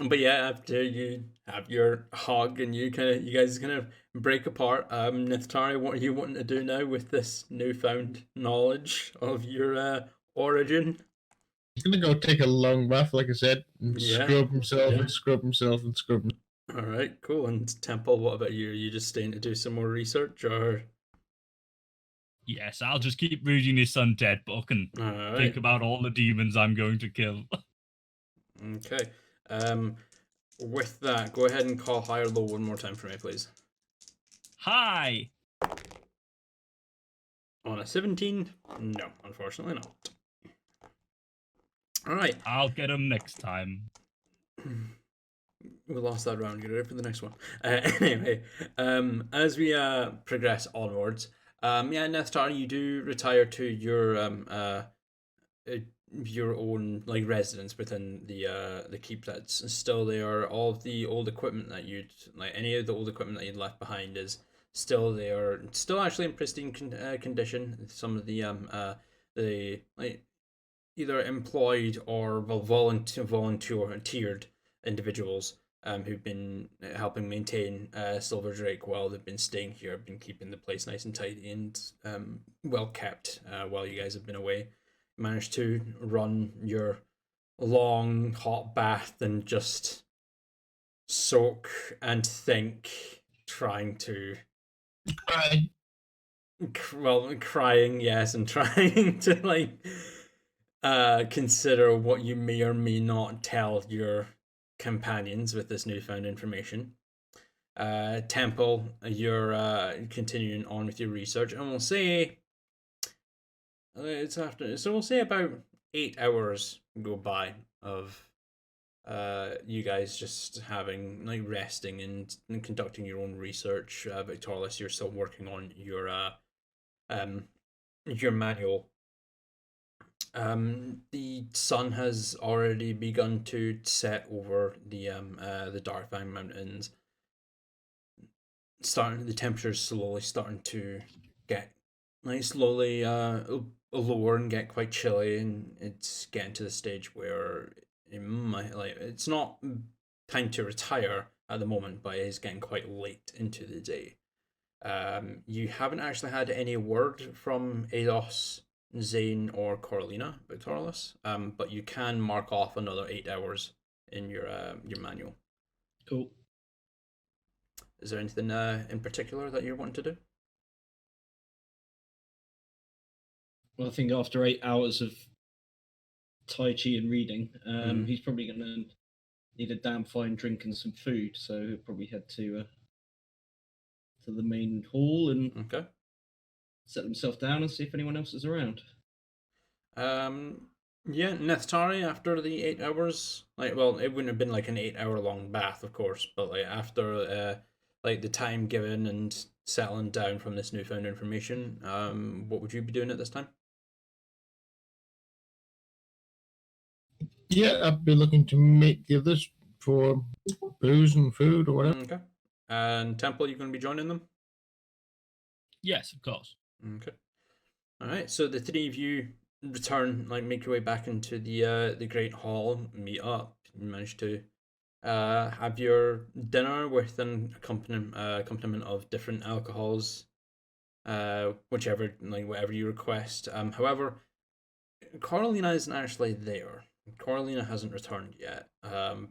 But yeah, after you have your hug and you guys kind of break apart, Nithtari, what are you wanting to do now with this newfound knowledge of your origin? He's gonna go take a long bath, like I said, and Yeah. scrub himself and scrub himself and scrub. All right, cool. And Temple, what about you? Are you just staying to do some more research, or? Yes, I'll just keep reading this undead book and All right. think about all the demons I'm going to kill. Okay. With that, go ahead and call high or low one more time for me, please. Hi! On a 17? No, unfortunately not. All right. I'll get him next time. We lost that round. Get ready for the next one. Anyway, as we progress onwards, Nethtar, you do retire to your own like residence within the keep that's still there. All of the old equipment that you'd like, any of the old equipment that you'd left behind is still there, still actually in pristine condition. Some of the like either employed or volunteered individuals who've been helping maintain Silver Drake while they've been staying here, been keeping the place nice and tidy and well kept while you guys have been away. Managed to run your long hot bath and just soak and think, trying to Right. crying, yes, and trying to like consider what you may or may not tell your companions with this newfound information. Temple, you're continuing on with your research, and we'll say it's after. So we'll say about 8 hours go by of you guys just having like resting and conducting your own research. Victoris, you're still working on your manual. The sun has already begun to set over the Darkfang Mountains. The temperature's slowly starting to get like slowly lower and get quite chilly, and it's getting to the stage where it might it's not time to retire at the moment, but it is getting quite late into the day. You haven't actually had any word from Ados, Zane, or Coralina, Victorilus, but you can mark off another 8 hours in your manual. Cool. Is there anything in particular that you're wanting to do? Well, I think after 8 hours of Tai Chi and reading, he's probably going to need a damn fine drink and some food, so he'll probably head to the main hall and Okay. set himself down and see if anyone else is around. Yeah, Neth'tari, after the 8 hours, it wouldn't have been like an 8 hour long bath, of course, but like after the time given and settling down from this newfound information, what would you be doing at this time? Yeah, I'd be looking to meet the others for booze and food or whatever. Okay. And Temple, you going to be joining them? Yes, of course. Okay. All right. So the three of you return, make your way back into the Great Hall, meet up. You manage to have your dinner with an accompaniment of different alcohols, whatever you request. However, Coralina isn't actually there. Coralina hasn't returned yet.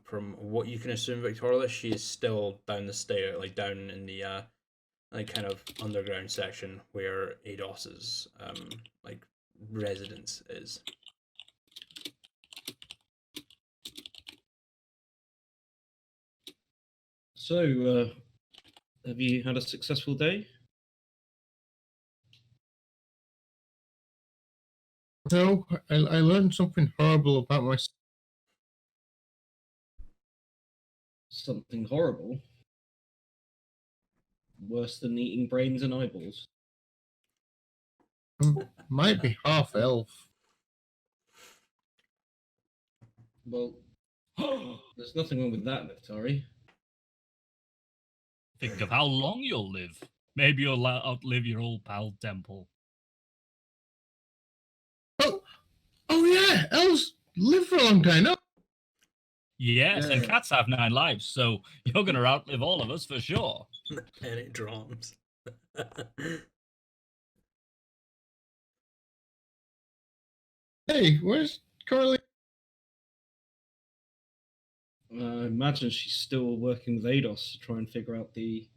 From what you can assume, Victoria, she is still down the stair, down in the kind of underground section where Ados's residence is. So, have you had a successful day? No, I learned something horrible about myself. Something horrible? Worse than eating brains and eyeballs? Might be half elf. Well, there's nothing wrong with that, Neftari. Think of how long you'll live. Maybe you'll outlive your old pal Temple. Oh yeah, elves live for a long time. No? Yes, and Yeah. cats have 9 lives, so you're going to outlive all of us for sure. And it drums. Hey, where's Carly? I imagine she's still working with Ados to try and figure out the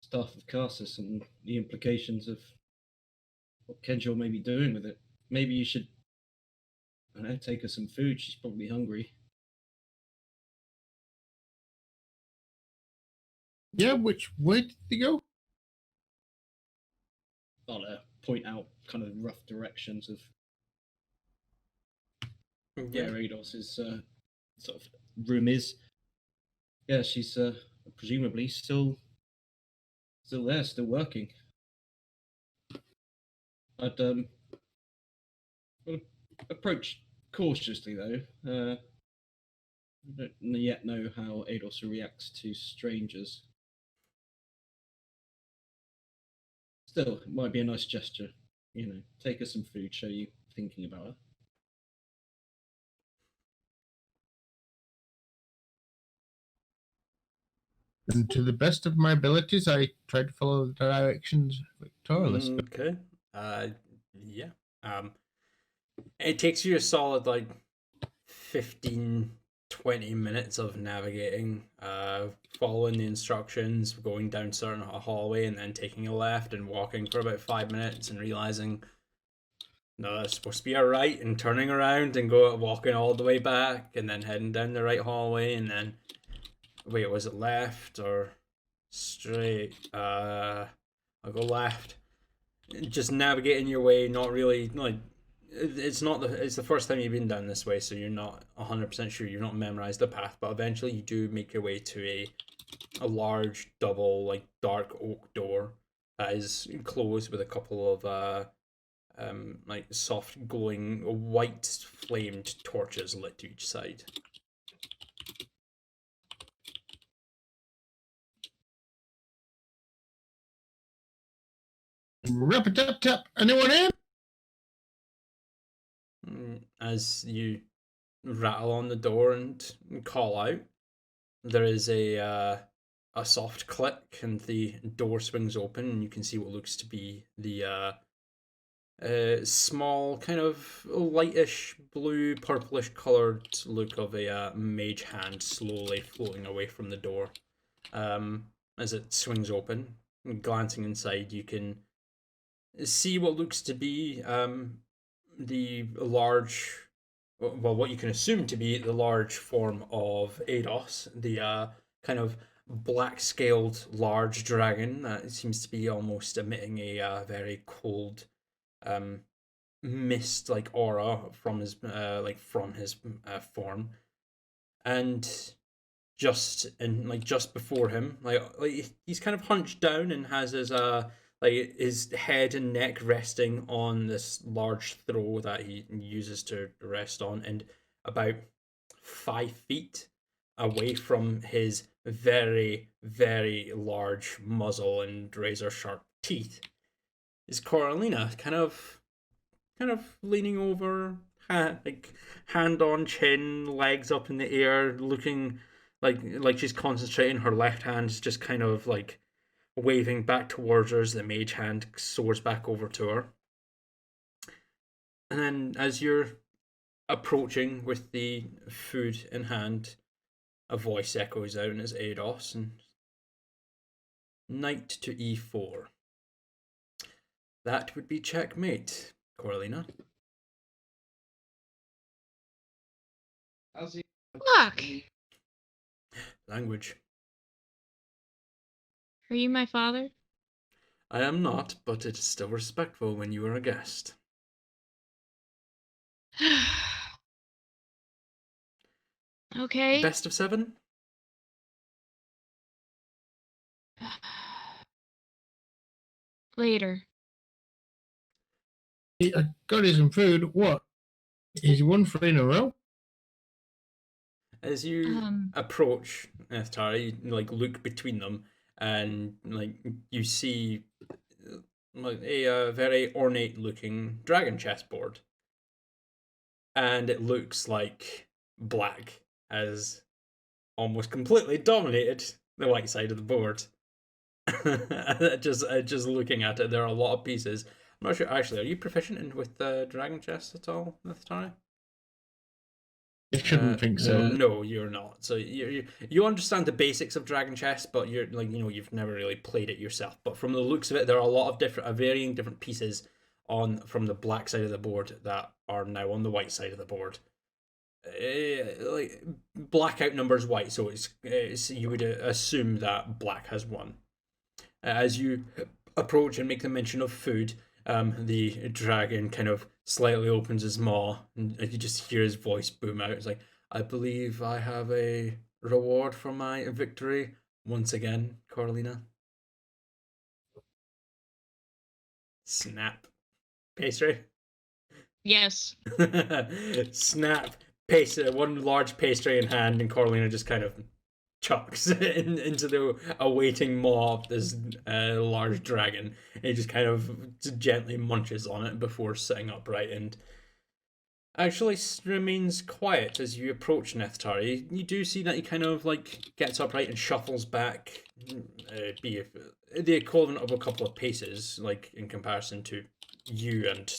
stuff of Carsus and the implications of what Kenjor may be doing with it. Maybe you should, I don't know, take her some food. She's probably hungry. Yeah, which way did they go? I'll point out kind of rough directions of Yeah. where Ados's sort of room is. Yeah, she's presumably still there, still working. I'd approach cautiously though. I don't yet know how Ados reacts to strangers. Still, it might be a nice gesture. You know, take her some food, show you thinking about her. And to the best of my abilities, I tried to follow the directions Victoria listed. Okay. Yeah. It takes you a solid like 15, 20 minutes of navigating, following the instructions, going down certain a hallway and then taking a left and walking for about 5 minutes and realizing no, it's supposed to be a right and turning around and walking all the way back and then heading down the right hallway and then wait, was it left or straight? I'll go left. Just navigating your way, not really like it's the first time you've been down this way, so you're not 100% sure. You've not memorized the path, but eventually you do make your way to a large double like dark oak door that is closed with a couple of like soft glowing white flamed torches lit to each side. Rap-a-tap-tap. Anyone in? As you rattle on the door and call out, there is a soft click and the door swings open and you can see what looks to be the small kind of lightish blue purplish colored look of a mage hand slowly floating away from the door. As it swings open, and glancing inside, you can see what looks to be the large, well, what you can assume to be the large form of Ados, the kind of black scaled large dragon that seems to be almost emitting a very cold mist like aura from his form, and just before him, like he's kind of hunched down and has his head and neck resting on this large throw that he uses to rest on, and about 5 feet away from his very, very large muzzle and razor sharp teeth is Coralina, kind of leaning over, hand on chin, legs up in the air, looking like she's concentrating. Her left hand's just kind of like waving back towards her as the mage hand soars back over to her. And then as you're approaching with the food in hand, a voice echoes out and it's Ados and knight to e4. That would be checkmate, Coralina. Fuck. Language. Are you my father? I am not, but it is still respectful when you are a guest. Okay. Best of 7? Later. I got you some food. What? Is one for in a row? As you approach Neftari, you like look between them, and like you see like a very ornate looking dragon chessboard, and it looks like black has almost completely dominated the white side of the board. just looking at it, there are a lot of pieces. I'm not sure. Actually, are you proficient with dragon chess at all, Neftari? I shouldn't think so. No, you're not. So you understand the basics of dragon chess, but you're like you've never really played it yourself. But from the looks of it, there are a lot of varying different pieces from the black side of the board that are now on the white side of the board. Like black outnumbers white, so it's you would assume that black has won. As you approach and make the mention of food, the dragon kind of slightly opens his maw, and you just hear his voice boom out. It's like, I believe I have a reward for my victory once again, Carolina. Snap. Pastry? Yes. Snap. Pastry. One large pastry in hand, and Carolina just kind of chucks into the awaiting maw of this large dragon. And he just kind of gently munches on it before sitting upright and actually remains quiet as you approach Neftari. You do see that he kind of like gets upright and shuffles back, be the equivalent of a couple of paces, like in comparison to you and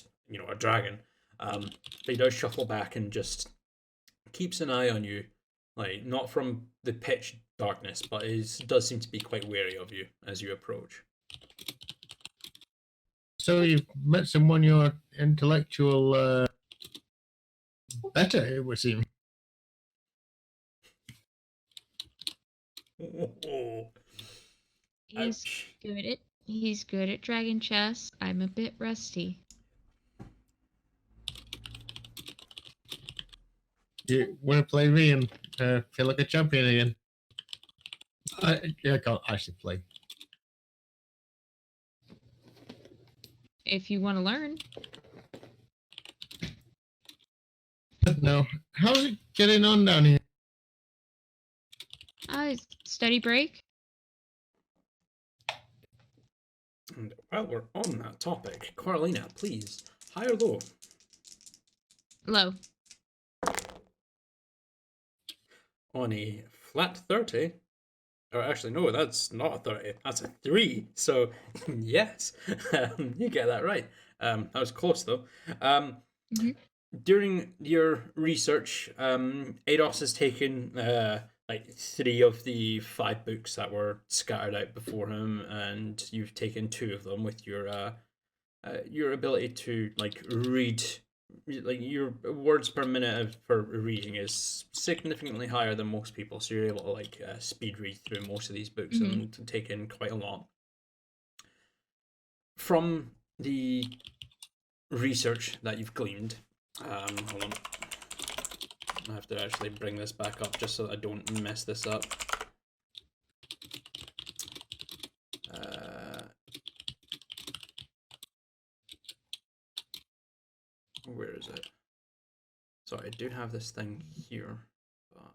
a dragon. But he does shuffle back and just keeps an eye on you. Like, not from the pitch darkness, but does seem to be quite wary of you as you approach. So you've met someone your intellectual better, it would seem. Oh. He's good at dragon chess. I'm a bit rusty. You want to play me and feel like a champion again? I can't actually play. If you want to learn. No. How's it getting on down here? Study break. And while we're on that topic, Carolina, please, high or low? Low. On a flat 30, or actually no, that's not a 30, that's a 3, so yes, you get that right. That was close though. During your research, Ados has taken like 3 of the 5 books that were scattered out before him, and you've taken 2 of them with your ability to like read. Like your words per minute for reading is significantly higher than most people, so you're able to like speed read through most of these books and to take in quite a lot. From the research that you've gleaned, hold on, I have to actually bring this back up just so that I don't mess this up. Where is it? Sorry, I do have this thing here. But...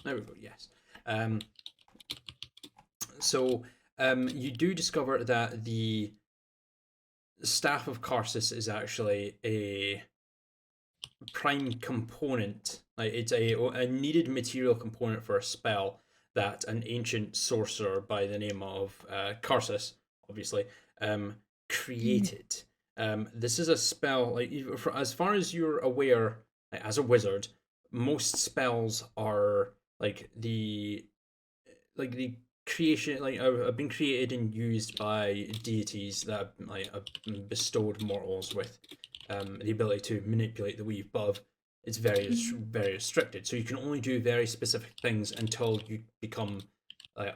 There we go, yes. So you do discover that the Staff of Karsus is actually a prime component. Like it's a needed material component for a spell that an ancient sorcerer by the name of Karsus, obviously, created. This is a spell, like as far as you're aware, like, as a wizard, most spells are like the creation, like have been created and used by deities that have bestowed mortals with the ability to manipulate the weave, but it's very restricted. So you can only do very specific things until you become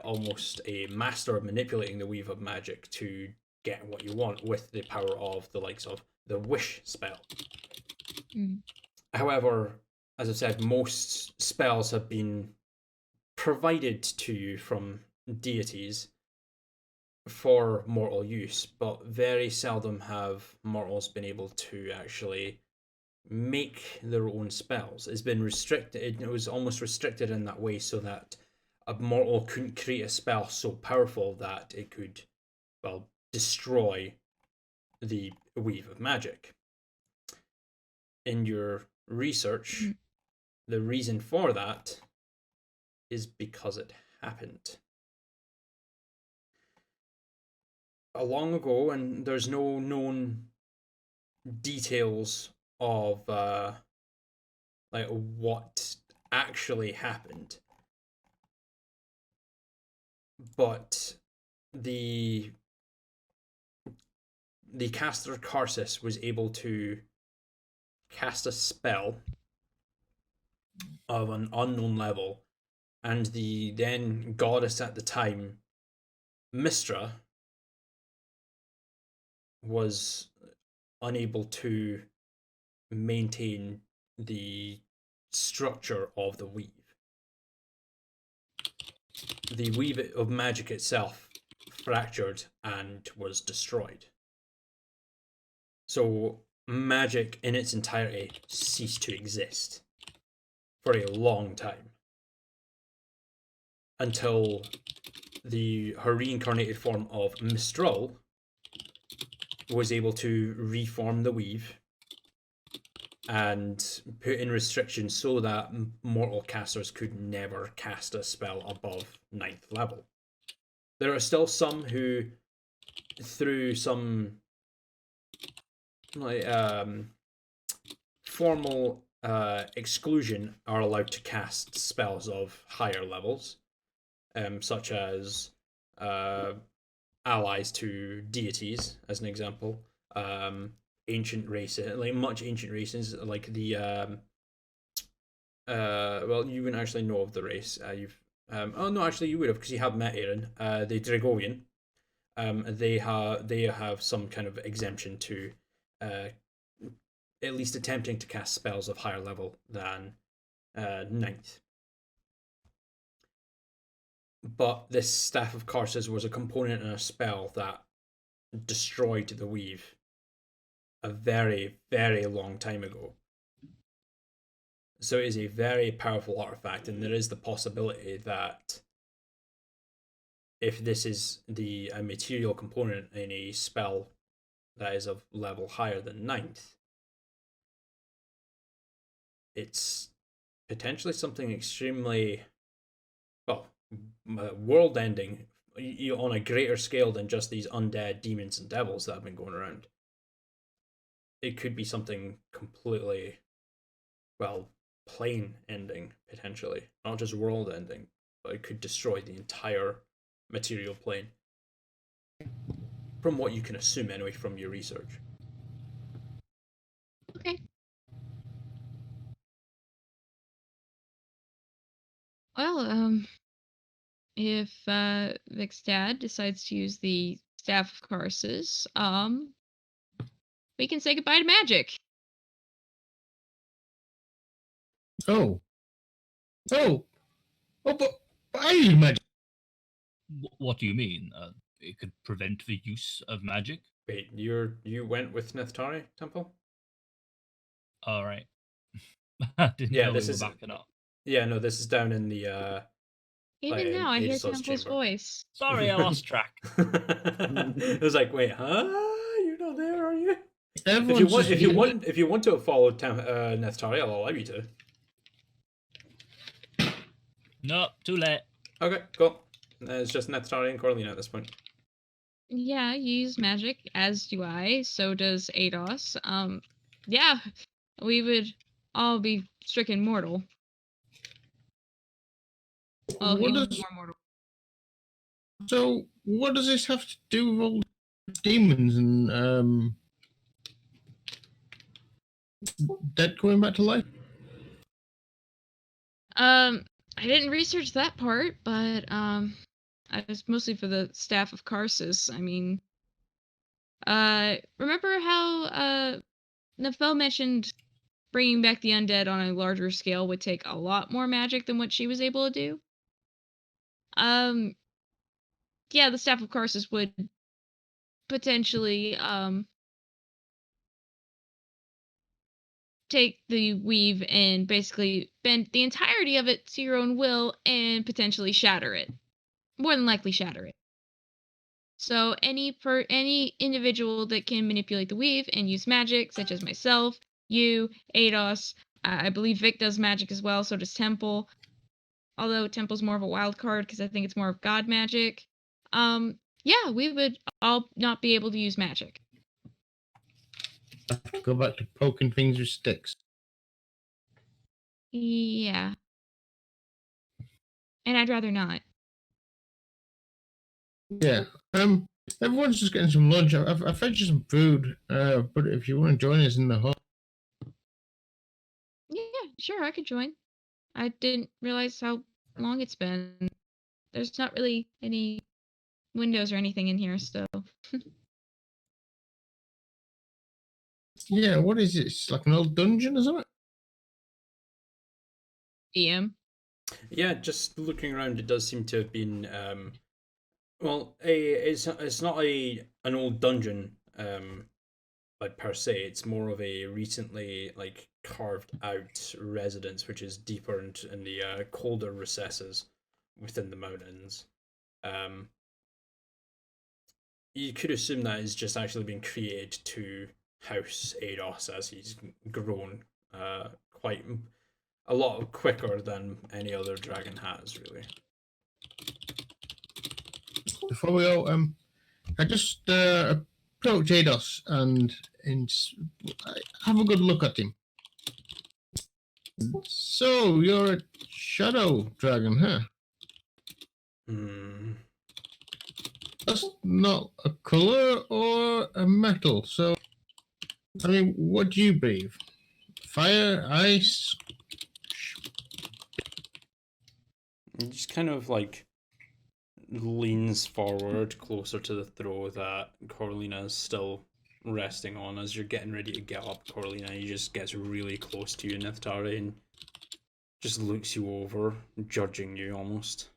almost a master of manipulating the weave of magic to get what you want with the power of the likes of the wish spell. However, as I said, most spells have been provided to you from deities for mortal use, but very seldom have mortals been able to actually make their own spells. It's been restricted. It was almost restricted in that way, so that a mortal couldn't create a spell so powerful that it could, well, destroy the weave of magic. In your research, the reason for that is because it happened. Long ago, and there's no known details of like what actually happened, but the caster Karsus was able to cast a spell of an unknown level, and the then goddess at the time, Mistra, was unable to maintain the structure of the weave. The weave of magic itself fractured and was destroyed. So magic in its entirety ceased to exist for a long time, until her reincarnated form of Mistral was able to reform the weave and put in restrictions so that mortal casters could never cast a spell above 9th level. There are still some who, through some like formal exclusion, are allowed to cast spells of higher levels, such as allies to deities, as an example. Ancient races, like much ancient races, like the well, you wouldn't actually know of the race. You've oh no, actually you would have, because you have met Aaron. The Draconic. They have some kind of exemption to at least attempting to cast spells of higher level than 9th. But this Staff of Karsus was a component in a spell that destroyed the weave a very, very long time ago. So it is a very powerful artifact, and there is the possibility that if this is a material component in a spell that is of level higher than 9th, it's potentially something extremely, well, world-ending on a greater scale than just these undead demons and devils that have been going around. It could be something completely, well, plane ending, potentially. Not just world ending, but it could destroy the entire material plane. From what you can assume, anyway, from your research. Okay. Well, if Vic's dad decides to use the Staff of Karsus, we can say goodbye to magic. Oh, but I use magic. What do you mean? It could prevent the use of magic? Wait, you went with Neftari Temple? All right. Didn't Yeah, know this we were is backing up. Yeah, no, this is down in the Even now, I hear Aegisthus Temple's chamber. voice. Sorry, I lost track. It was like, wait, huh? You're not there, are you? Everyone's If you want to follow Neftari, I'll allow you to. No, too late. Okay, cool. It's just Neftari and Corlina at this point. Yeah, you use magic, as do I. So does Ados. Yeah, we would all be stricken mortal. Oh, he What was does- more mortal. So what does this have to do with all the demons and dead coming back to life? I didn't research that part, but I was mostly for the Staff of Karsus. I mean, remember how Nefel mentioned bringing back the undead on a larger scale would take a lot more magic than what she was able to do? yeah, the Staff of Curses would potentially take the weave and basically bend the entirety of it to your own will and potentially shatter it. More than likely shatter it. So any individual that can manipulate the weave and use magic, such as myself, you, Ados, I believe Vic does magic as well, so does Temple. Although Temple's more of a wild card because I think it's more of god magic. Yeah, we would all not be able to use magic. Have to go back to poking things with sticks. Yeah. And I'd rather not. Yeah. Everyone's just getting some lunch. I've fed you some food. But if you want to join us in the hall. Yeah, sure, I could join. I didn't realize how long it's been. There's not really any windows or anything in here, so. Yeah, what is it? It's like an old dungeon or something? DM. Yeah, just looking around, it does seem to have been well, it's not an old dungeon like per se. It's more of a recently like carved out residence, which is deeper in the colder recesses within the mountains. You could assume that it's just actually been created to house Ados as he's grown quite a lot quicker than any other dragon has, really. Before we go, I just approach Ados and have a good look at him. So, you're a shadow dragon, huh? Hmm. That's not a color or a metal. So, I mean, what do you breathe? Fire, ice? He just kind of like leans forward closer to the throw that Corlina is still resting on. As you're getting ready to get up, Corlina, he just gets really close to you, Neftari, and just looks you over, judging you almost.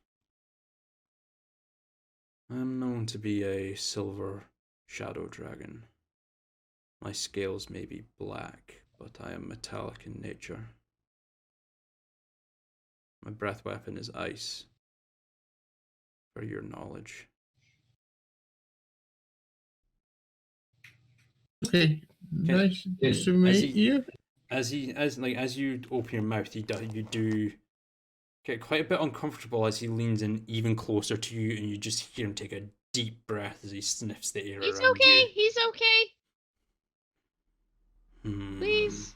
I'm known to be a silver shadow dragon. My scales may be black, but I am metallic in nature. My breath weapon is ice, for your knowledge. Okay, nice to meet you. As you open your mouth, you do get quite a bit uncomfortable as he leans in even closer to you, and you just hear him take a deep breath as he sniffs the air He's around okay. you. He's okay. Hmm. Please.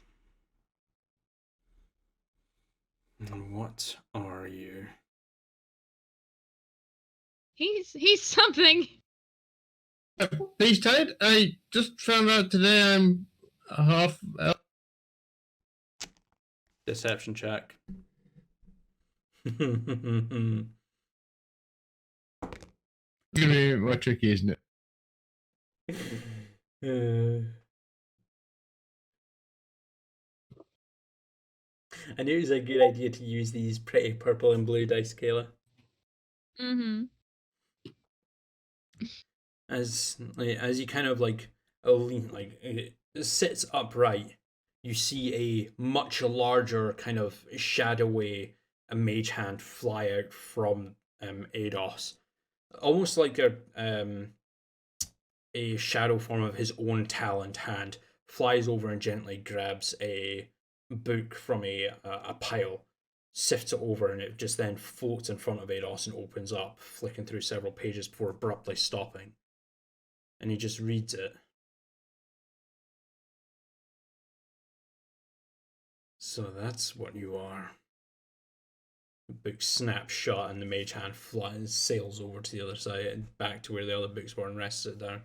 What are you? He's something. Please, Ted. I just found out today I'm a half elf. Deception check. Gonna be more tricky, isn't it? I knew it was a good idea to use these pretty purple and blue dice, Kayla. Mm-hmm. As you kind of like lean, it sits upright, you see a much larger kind of shadowy mage hand fly out from Ados, almost like a shadow form of his own talent hand, flies over and gently grabs a book from a pile, sifts it over, and it just then floats in front of Ados and opens up, flicking through several pages before abruptly stopping. And he just reads it. So that's what you are. The book snaps shut, and the mage hand flies, sails over to the other side and back to where the other books were and rests it down.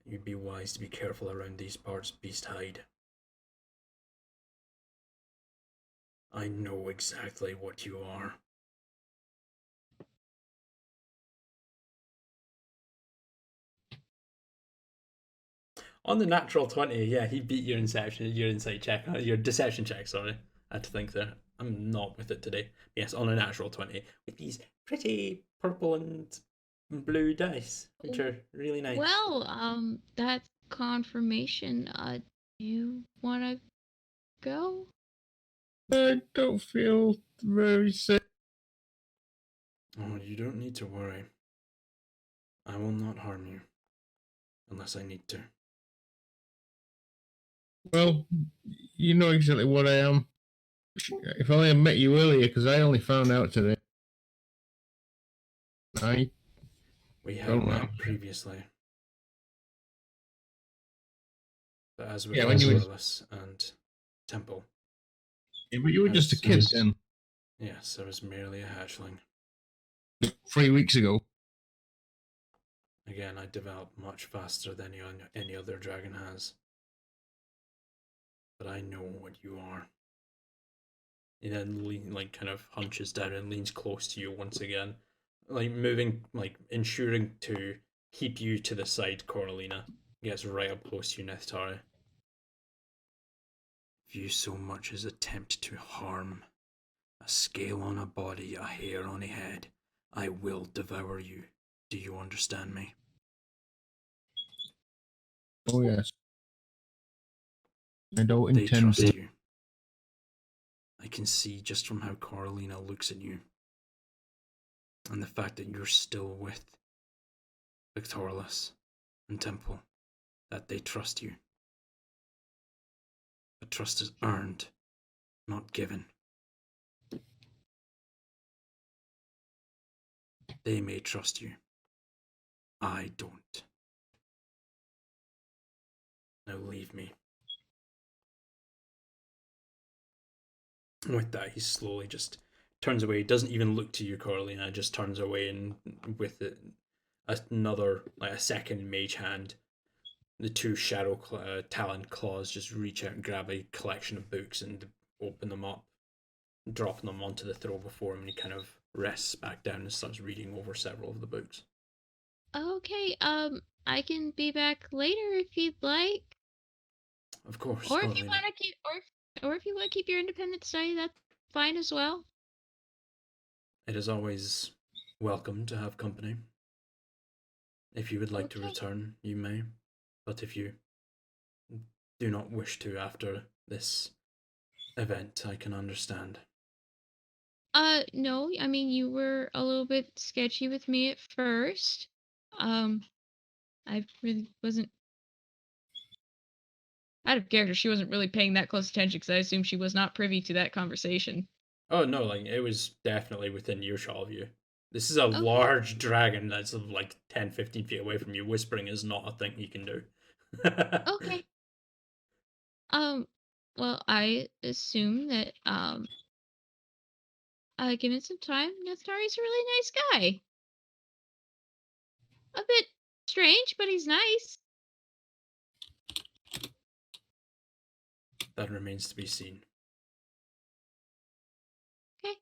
You'd be wise to be careful around these parts, Beasthide. I know exactly what you are. On the natural 20, yeah, he beat your insight check, your deception check, sorry. I had to think there. I'm not with it today. Yes, on a natural 20 with these pretty purple and blue dice, which are really nice. Well, that's confirmation. You wanna go? I don't feel very safe. Oh, you don't need to worry. I will not harm you. Unless I need to. Well, you know exactly what I am. If only I met you earlier, because I only found out today. We have Don't know. met previously. But as with Yeah, when you were- Corliss and Temple, Yeah, but you were just a kid then, yes, I was merely a hatchling. 3 weeks ago. Again, I developed much faster than any other dragon has. But I know what you are. He then kind of hunches down and leans close to you once again, moving, ensuring to keep you to the side. Cornelina gets right up close to you, Neftari. If you so much as attempt to harm a scale on a body, a hair on a head, I will devour you. Do you understand me? Oh yes. I don't They intend trust to. you. I can see just from how Carolina looks at you, and the fact that you're still with Victorious and Temple, that they trust you. But trust is earned, not given. They may trust you. I don't. Now leave me. With that, he slowly just turns away. He doesn't even look to you, Carolina. Just turns away, and with it, another, a second mage hand, the two shadow talon claws just reach out and grab a collection of books and open them up, dropping them onto the throw before him, and he kind of rests back down and starts reading over several of the books. Okay, I can be back later if you'd like. Of course, Or if you Carolina. want to keep, or if you want to keep your independent study, that's fine as well. It is always welcome to have company. If you would like to return, you may. But if you do not wish to after this event, I can understand. No, I mean, you were a little bit sketchy with me at first. I really wasn't out of character. She wasn't really paying that close attention because I assumed she was not privy to that conversation. Oh no, it was definitely within earshot of you. This is a large dragon that's 10, 15 feet away from you. Whispering is not a thing you can do. Okay. Well, I assume that, given some time, Neftari's a really nice guy. A bit strange, but he's nice. That remains to be seen. Okay.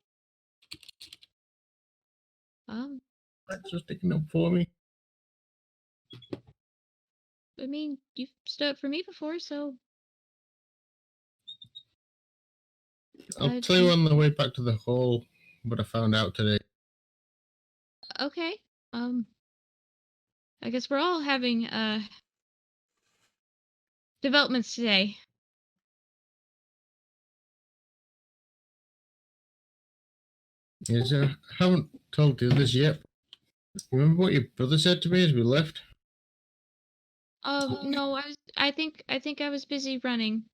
Thanks for sticking up for me. I mean, you've stood up for me before, so I'll tell you on the way back to the hall what I found out today. okay. I guess we're all having developments today. Yes, I haven't told the others yet. Remember what your brother said to me as we left? No, I think I was busy running.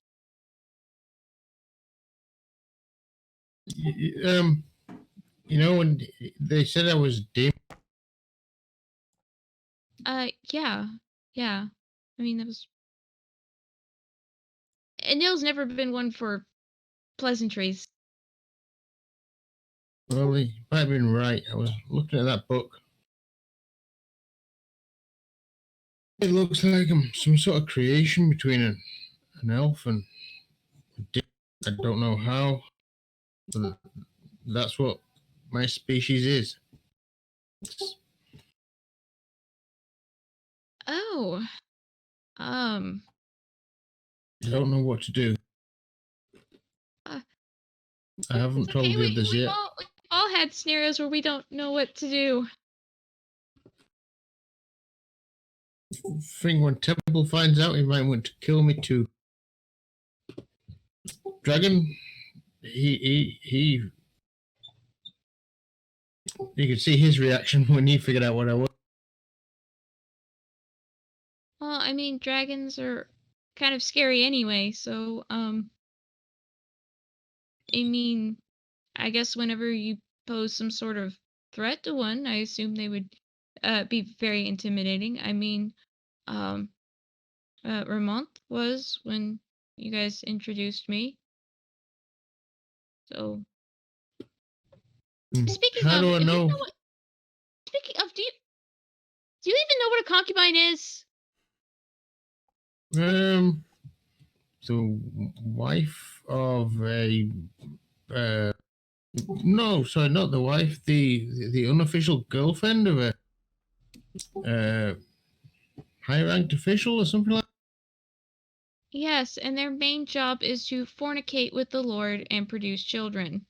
You know, when they said I was dim. Yeah. Yeah. I mean, that was. And Neil's never been one for pleasantries. Well, he might have been right. I was looking at that book. It looks like some sort of creation between an elf and a dim. I don't know how, but that's what my species is. Oh. I don't know what to do. I haven't It's told okay. the others We've yet. all had scenarios where we don't know what to do. Think when Temple finds out, he might want to kill me too. Dragon, he you could see his reaction when he figured out what I was. Well, I mean, dragons are kind of scary anyway, so I mean, I guess whenever you pose some sort of threat to one, I assume they would be very intimidating. I mean, Ramont was when you guys introduced me. So speaking How of, do I know? speaking of, do you even know what a concubine is? The wife of a no, sorry, not the wife, the unofficial girlfriend of a high-ranked official or something like. Yes, and their main job is to fornicate with the Lord and produce children.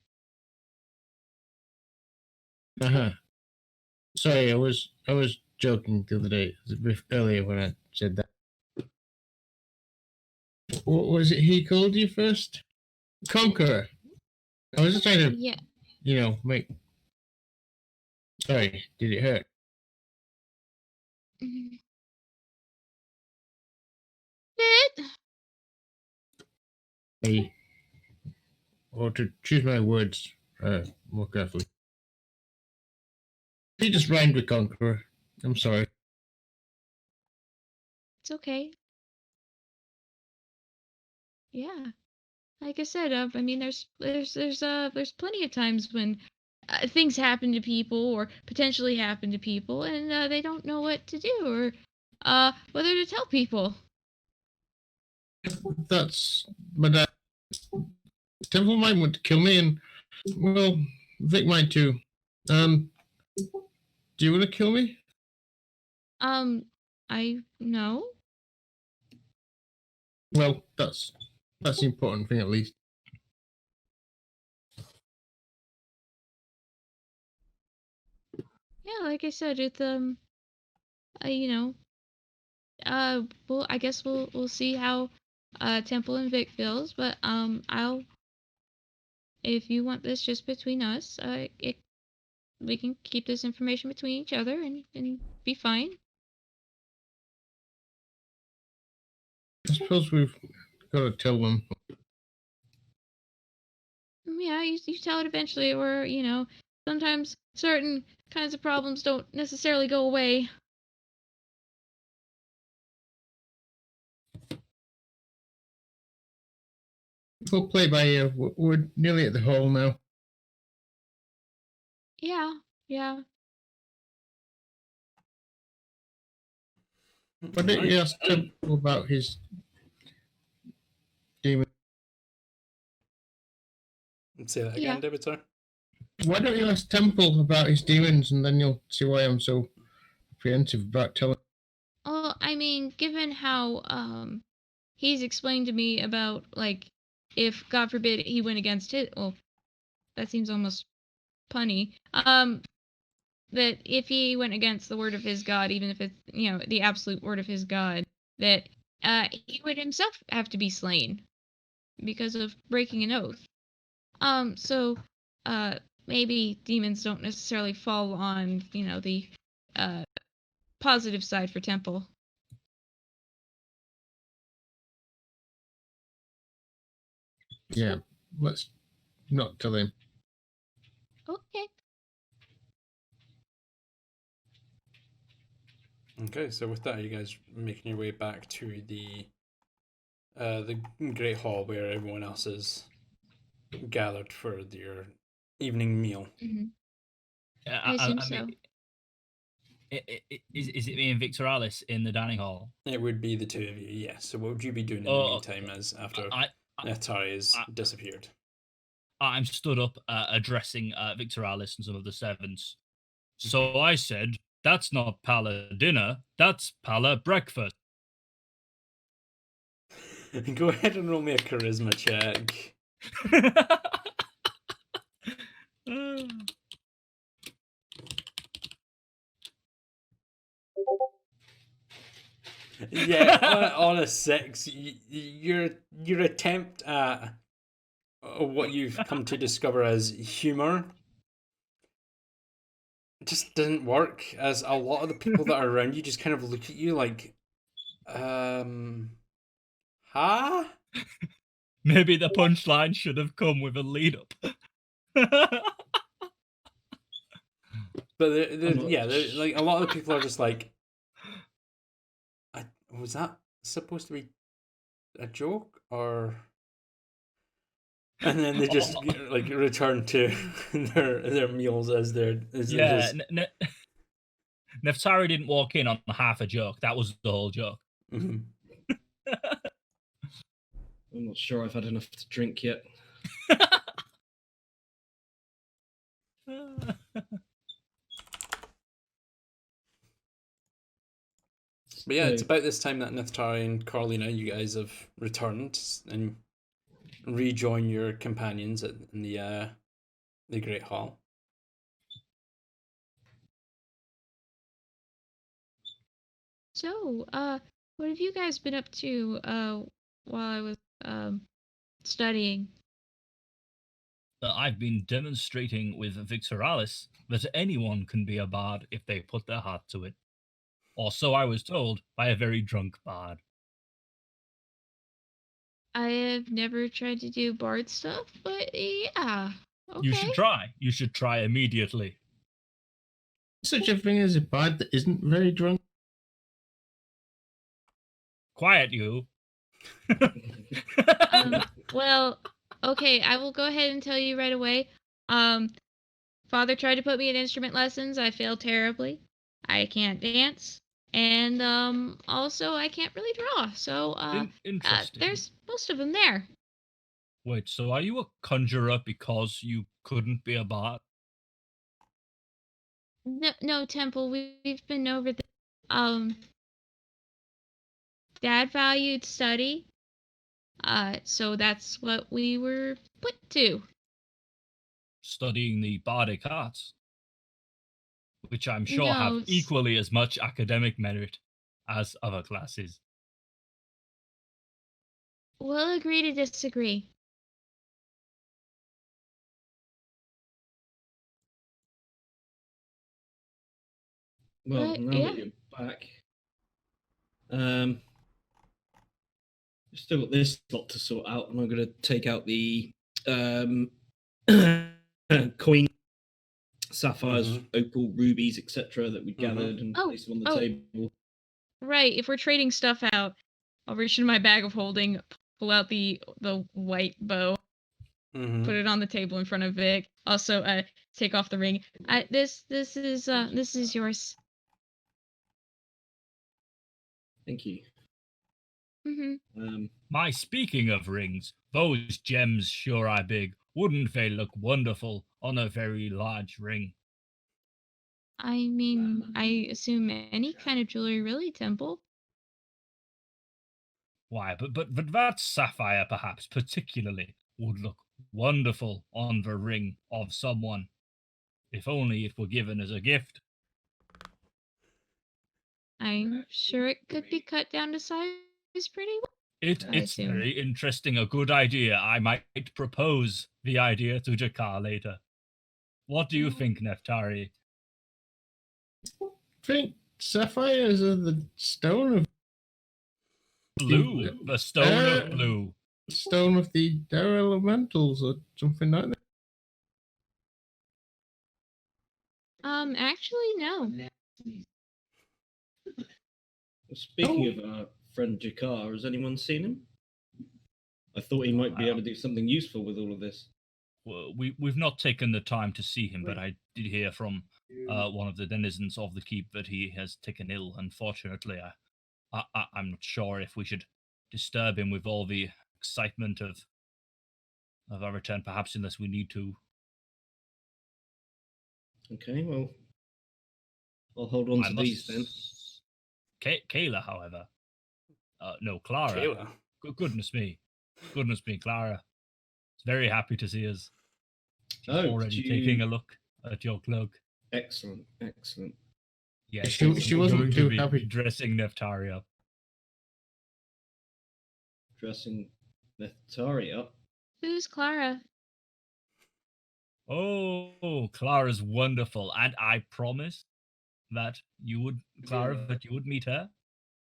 Sorry, I was joking the other day, earlier when I said that. What was it he called you first? Conqueror. I was just trying to, Yeah. make. Sorry, did it hurt? Bit. Or to choose my words more carefully. He just rhymed with conqueror. I'm sorry. It's okay. Yeah. Like I said, I mean, there's plenty of times when things happen to people or potentially happen to people, and they don't know what to do or whether to tell people. That's my dad. Temple might want to kill me, and well, Vic might too. Do you want to kill me? I know. Well, that's the important thing, at least. Yeah, like I said, it's well, I guess we'll see how Temple and Vic feels, but if you want this just between us, we can keep this information between each other and be fine. I suppose we've got to tell them. Yeah, you tell it eventually, or sometimes certain kinds of problems don't necessarily go away. We'll play by ear. We're nearly at the hall now. Yeah. Why don't you ask Temple about his demon? Say that again, David, sorry. Why don't you ask Temple about his demons, and then you'll see why I'm so apprehensive about telling. Well, I mean, given how he's explained to me about, like, if God forbid he went against it, well, that seems almost punny. That if he went against the word of his God, even if it's the absolute word of his God, that he would himself have to be slain because of breaking an oath. So maybe demons don't necessarily fall on the positive side for Temple. Yeah, let's not tell him. Okay. Okay, so with that, you guys making your way back to the Great Hall where everyone else is gathered for their evening meal. Mm-hmm. I assume so. Mean, is it me and Victor Alice in the dining hall? It would be the two of you, yes. So what would you be doing in the meantime as after Atari has disappeared? I'm stood up addressing Victor Alice and some of the servants. So I said, that's not Pala dinner, that's Pala breakfast. Go ahead and roll me a charisma check. Yeah, on a 6, your attempt at what you've come to discover as humor just didn't work, as a lot of the people that are around you just kind of look at you like, huh? Maybe the punchline should have come with a lead up. But I'm not- like a lot of the people are just like, was that supposed to be a joke, or? And then they just like return to their meals as they're Yeah, just... Neftari didn't walk in on half a joke. That was the whole joke. Mhm. I'm not sure I've had enough to drink yet. But yeah, it's So, about this time that Neftari and Carlina, you guys have returned and rejoin your companions in the Great Hall. So, what have you guys been up to while I was studying? I've been demonstrating with Victoralis that anyone can be a bard if they put their heart to it. Or so I was told by a very drunk bard. I have never tried to do bard stuff, but yeah, okay. You should try. You should try immediately. Such a thing as a bard that isn't very drunk. Quiet, you. Well, okay, I will go ahead and tell you right away. Father tried to put me in instrument lessons. I failed terribly. I can't dance, and also I can't really draw. So Interesting. there's most of them there. Wait, so are you a conjurer because you couldn't be a bard? No, Temple. We've been over this. Dad valued study. So that's what we were put to. Studying the bardic arts, which I'm sure No, have it's- equally as much academic merit as other classes. We'll agree to disagree. well, But, now yeah. that you're back, still got this lot to sort out, and I'm going to take out the coin, sapphires, opal, rubies, etc. that we gathered and place them on the table. Right. If we're trading stuff out, I'll reach into my bag of holding, pull out the white bow, put it on the table in front of Vic. Also, take off the ring. This is yours. Thank you. Mm-hmm. My speaking of rings, those gems sure are big. Wouldn't they look wonderful on a very large ring? I mean, I assume any kind of jewelry, really, Temple. Why, but that sapphire perhaps particularly would look wonderful on the ring of someone, if only it were given as a gift. I'm sure it could be cut down to size pretty well. It's assume. very interesting, a good idea. I might propose the idea to Jakar later. What do you think, Neftari? I think sapphires are the stone of Blue, the stone of blue. stone of the air elementals or something like that. Actually, no. Speaking of our friend Jakar, has anyone seen him? I thought he might be able to do something useful with all of this. Well, we've not taken the time to see him, but I did hear from one of the denizens of the keep that he has taken ill. Unfortunately, I'm not sure if we should disturb him with all the excitement of our return, perhaps unless we need to. Okay, well, I'll hold on to these then. Kayla, however. No, Clara. Kayla. Goodness me, Clara. Is very happy to see us. Oh, did already you- taking a look at your cloak. Excellent, excellent. Yes, She we're wasn't going too to be happy. dressing Neftari up. Dressing Neftari up. Who's Clara? Oh, Clara's wonderful, and I promise that you would, Clara, that you would meet her,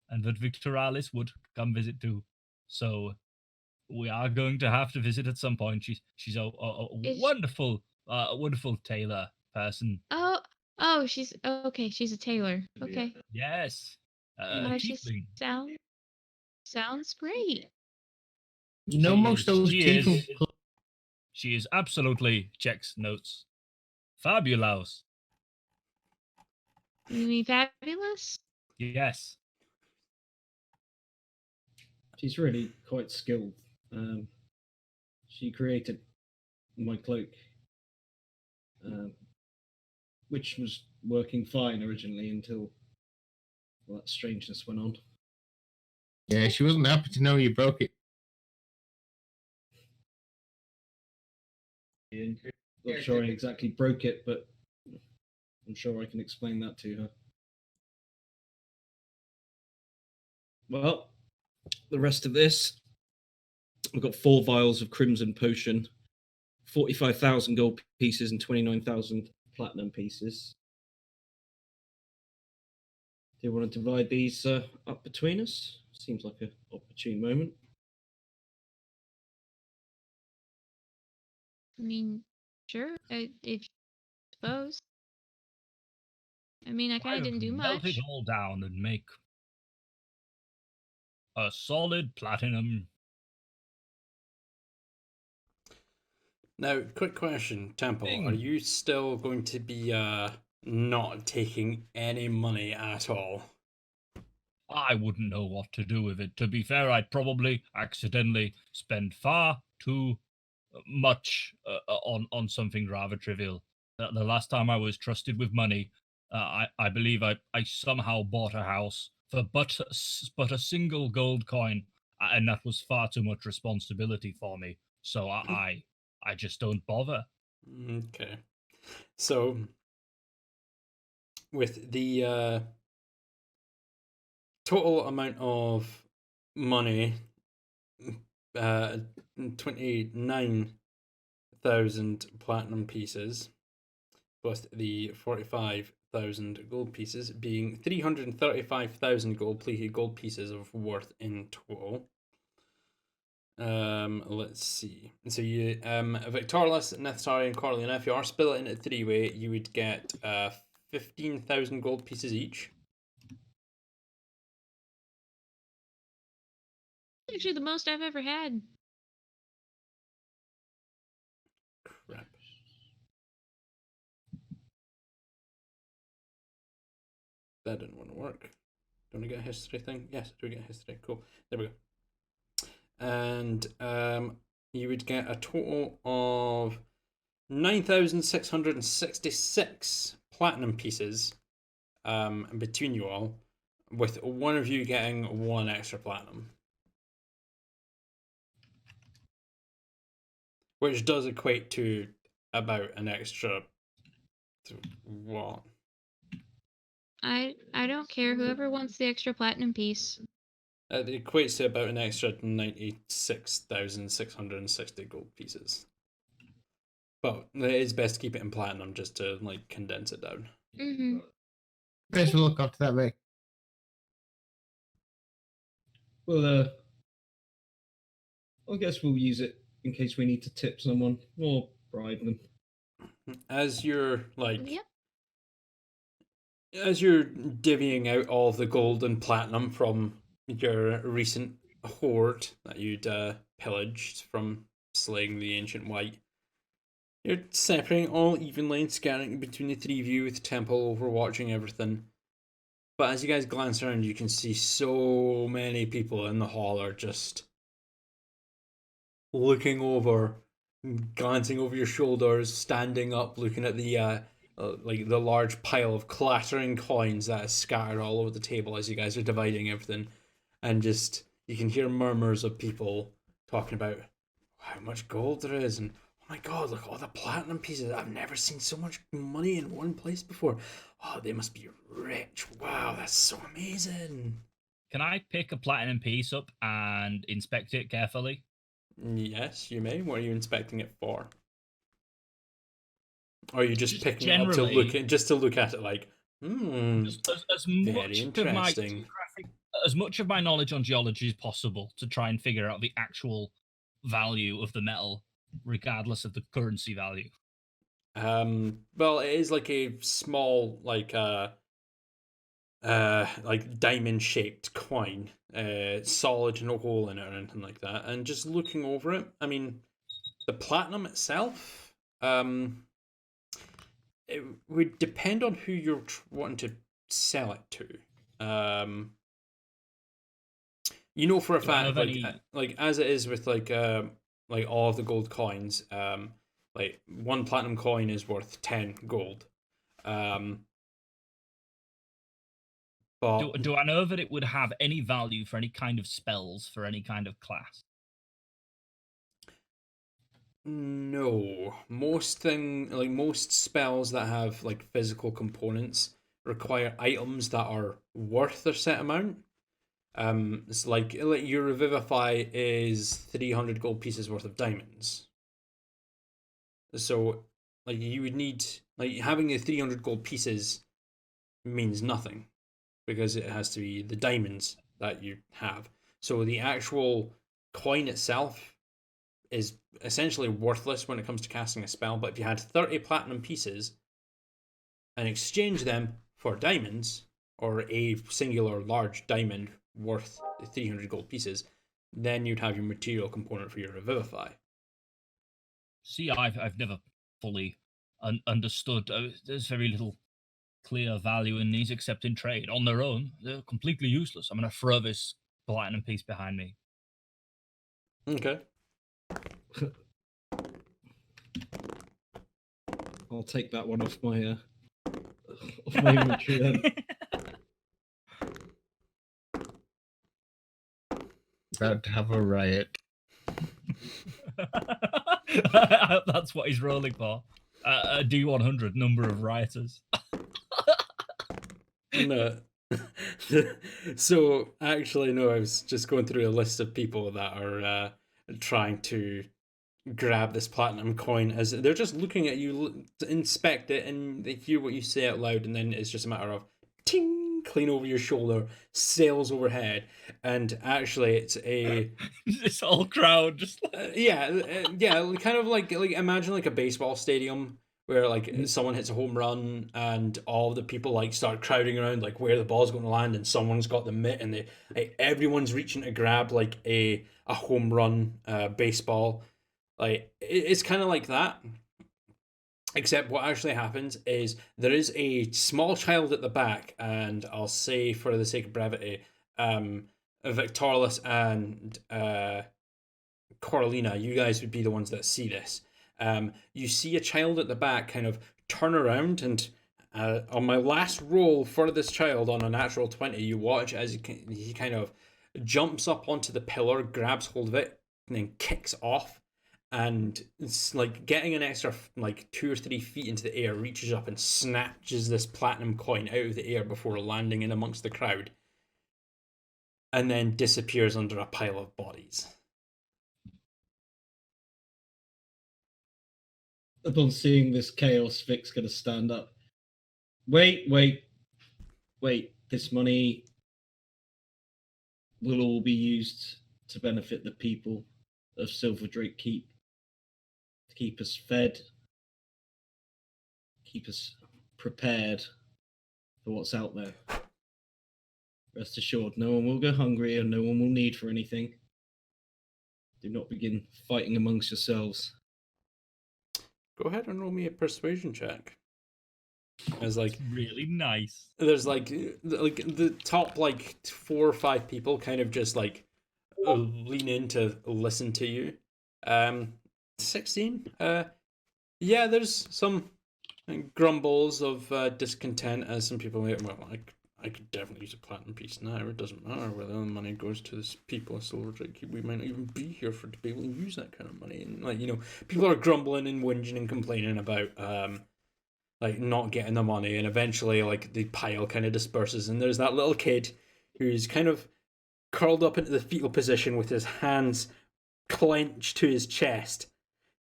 and that Victoralis would come visit too. So we are going to have to visit at some point. She's a Is- wonderful, wonderful tailor person. Oh, she's okay. She's a tailor. Okay. Yes, She tiefling. sounds great. You know, most of those She people. She is absolutely checks notes. Fabulous. You mean fabulous? Yes. She's really quite skilled. She created my cloak, which was working fine originally until that strangeness went on. Yeah, she wasn't happy to know you broke it. Not sure I exactly broke it, but I'm sure I can explain that to her. Well, the rest of this, I've got 4 vials of Crimson Potion, 45,000 gold pieces, and 29,000 platinum pieces. Do you want to divide these up between us? Seems like an opportune moment. I mean, sure. If suppose. I mean, I kind Why of don't didn't we do melt much. it all down and make a solid platinum. Now, quick question, Temple. Bing. Are you still going to be not taking any money at all? I wouldn't know what to do with it. To be fair, I'd probably accidentally spend far too much on something rather trivial. The last time I was trusted with money, I believe I somehow bought a house for but a single gold coin, and that was far too much responsibility for me. So I just don't bother. Okay. So, with the total amount of money, 29,000 platinum pieces, plus the 45,000 gold pieces, being 335,000 gold pieces of worth in total. Let's see. So you Victorless, Neftari, and Corleone, if you are split into 3-way, you would get 15,000 gold pieces each. Actually, the most I've ever had. Crap. That didn't want to work. Don't I get a history thing? Yes, I do get a history. Cool. There we go. And you would get a total of 9,666 platinum pieces between you all, with one of you getting 1 extra platinum. Which does equate to about an extra... what? I don't care. Whoever wants the extra platinum piece. It equates to about an extra 96,660 gold pieces. But it is best to keep it in platinum just to like condense it down. Mm-hmm. Best of luck after that, Vic. Well, I guess we'll use it in case we need to tip someone or bribe them. As you're like... Yep. As you're divvying out all of the gold and platinum from your recent hoard that you'd pillaged from slaying the Ancient White, you're separating all evenly and scanning between the 3 of you with Temple overwatching everything. But as you guys glance around, you can see so many people in the hall are just looking over, glancing over your shoulders, standing up, looking at the like the large pile of clattering coins that is scattered all over the table as you guys are dividing everything, and just you can hear murmurs of people talking about how much gold there is and my god, look, all the platinum pieces. I've never seen so much money in one place before. Oh, they must be rich. Wow, that's so amazing. Can I pick a platinum piece up and inspect it carefully? Yes, you may. What are you inspecting it for? Or are you just Just picking it up to look generally- at, just to look at it like, As very much of my interesting. as much of my knowledge on geology as possible to try and figure out the actual value of the metal, regardless of the currency value. Well, it is like a small, like diamond shaped coin, solid, no hole in it or anything like that. And just looking over it, I mean, the platinum itself, it would depend on who you're wanting to sell it to. You know for a Do I fact, have any- like as it is with like all of the gold coins, like one platinum coin is worth 10 gold. But Do I know that it would have any value for any kind of spells for any kind of class? no, most spells that have like physical components require items that are worth a set amount. It's like your revivify is 300 gold pieces worth of diamonds. So like you would need, like, having the 300 gold pieces means nothing because it has to be the diamonds that you have. So the actual coin itself is essentially worthless when it comes to casting a spell, but if you had 30 platinum pieces and exchange them for diamonds, or a singular large diamond worth 300 gold pieces, then you'd have your material component for your revivify. See, I've never fully understood. There's very little clear value in these except in trade. On their own, they're completely useless. I'm gonna throw this platinum piece behind me. Okay. I'll take that one off my inventory then. About to have a riot. That's what he's rolling for. A D100 number of rioters. No. So actually, no. I was just going through a list of people that are trying to grab this platinum coin, as they're just looking at you, inspect it, and they hear what you say out loud, and then it's just a matter of ting, clean over your shoulder, sails overhead, and actually it's a This whole crowd just yeah, kind of like imagine like a baseball stadium where like someone hits a home run and all the people like start crowding around like where the ball's going to land, and someone's got the mitt and everyone's reaching to grab like a home run baseball. Like it's kind of like that, except what actually happens is there is a small child at the back, and I'll say for the sake of brevity, Victorlus and Coralina, you guys would be the ones that see this. You see a child at the back kind of turn around, and on my last roll for this child on a natural 20, you watch as he kind of jumps up onto the pillar, grabs hold of it, and then kicks off. And it's like getting an extra like 2 or 3 feet into the air, reaches up and snatches this platinum coin out of the air before landing in amongst the crowd, and then disappears under a pile of bodies. Upon seeing this chaos, Vic's going to stand up. Wait. This money will all be used to benefit the people of Silver Drake Keep. To keep us fed, keep us prepared for what's out there. Rest assured, no one will go hungry and no one will need for anything. Do not begin fighting amongst yourselves. Go ahead and roll me a persuasion check. As like really nice. there's like the top like 4 or 5 people kind of just like lean in to listen to you. 16. Yeah, there's some grumbles of discontent as some people may, well, like I could definitely use a platinum piece now. It doesn't matter whether the money goes to this people of Silver Drake. We might not even be here to be able to use that kind of money. And like, you know, people are grumbling and whinging and complaining about like not getting the money, and eventually like the pile kind of disperses, and there's that little kid who's kind of curled up into the fetal position with his hands clenched to his chest,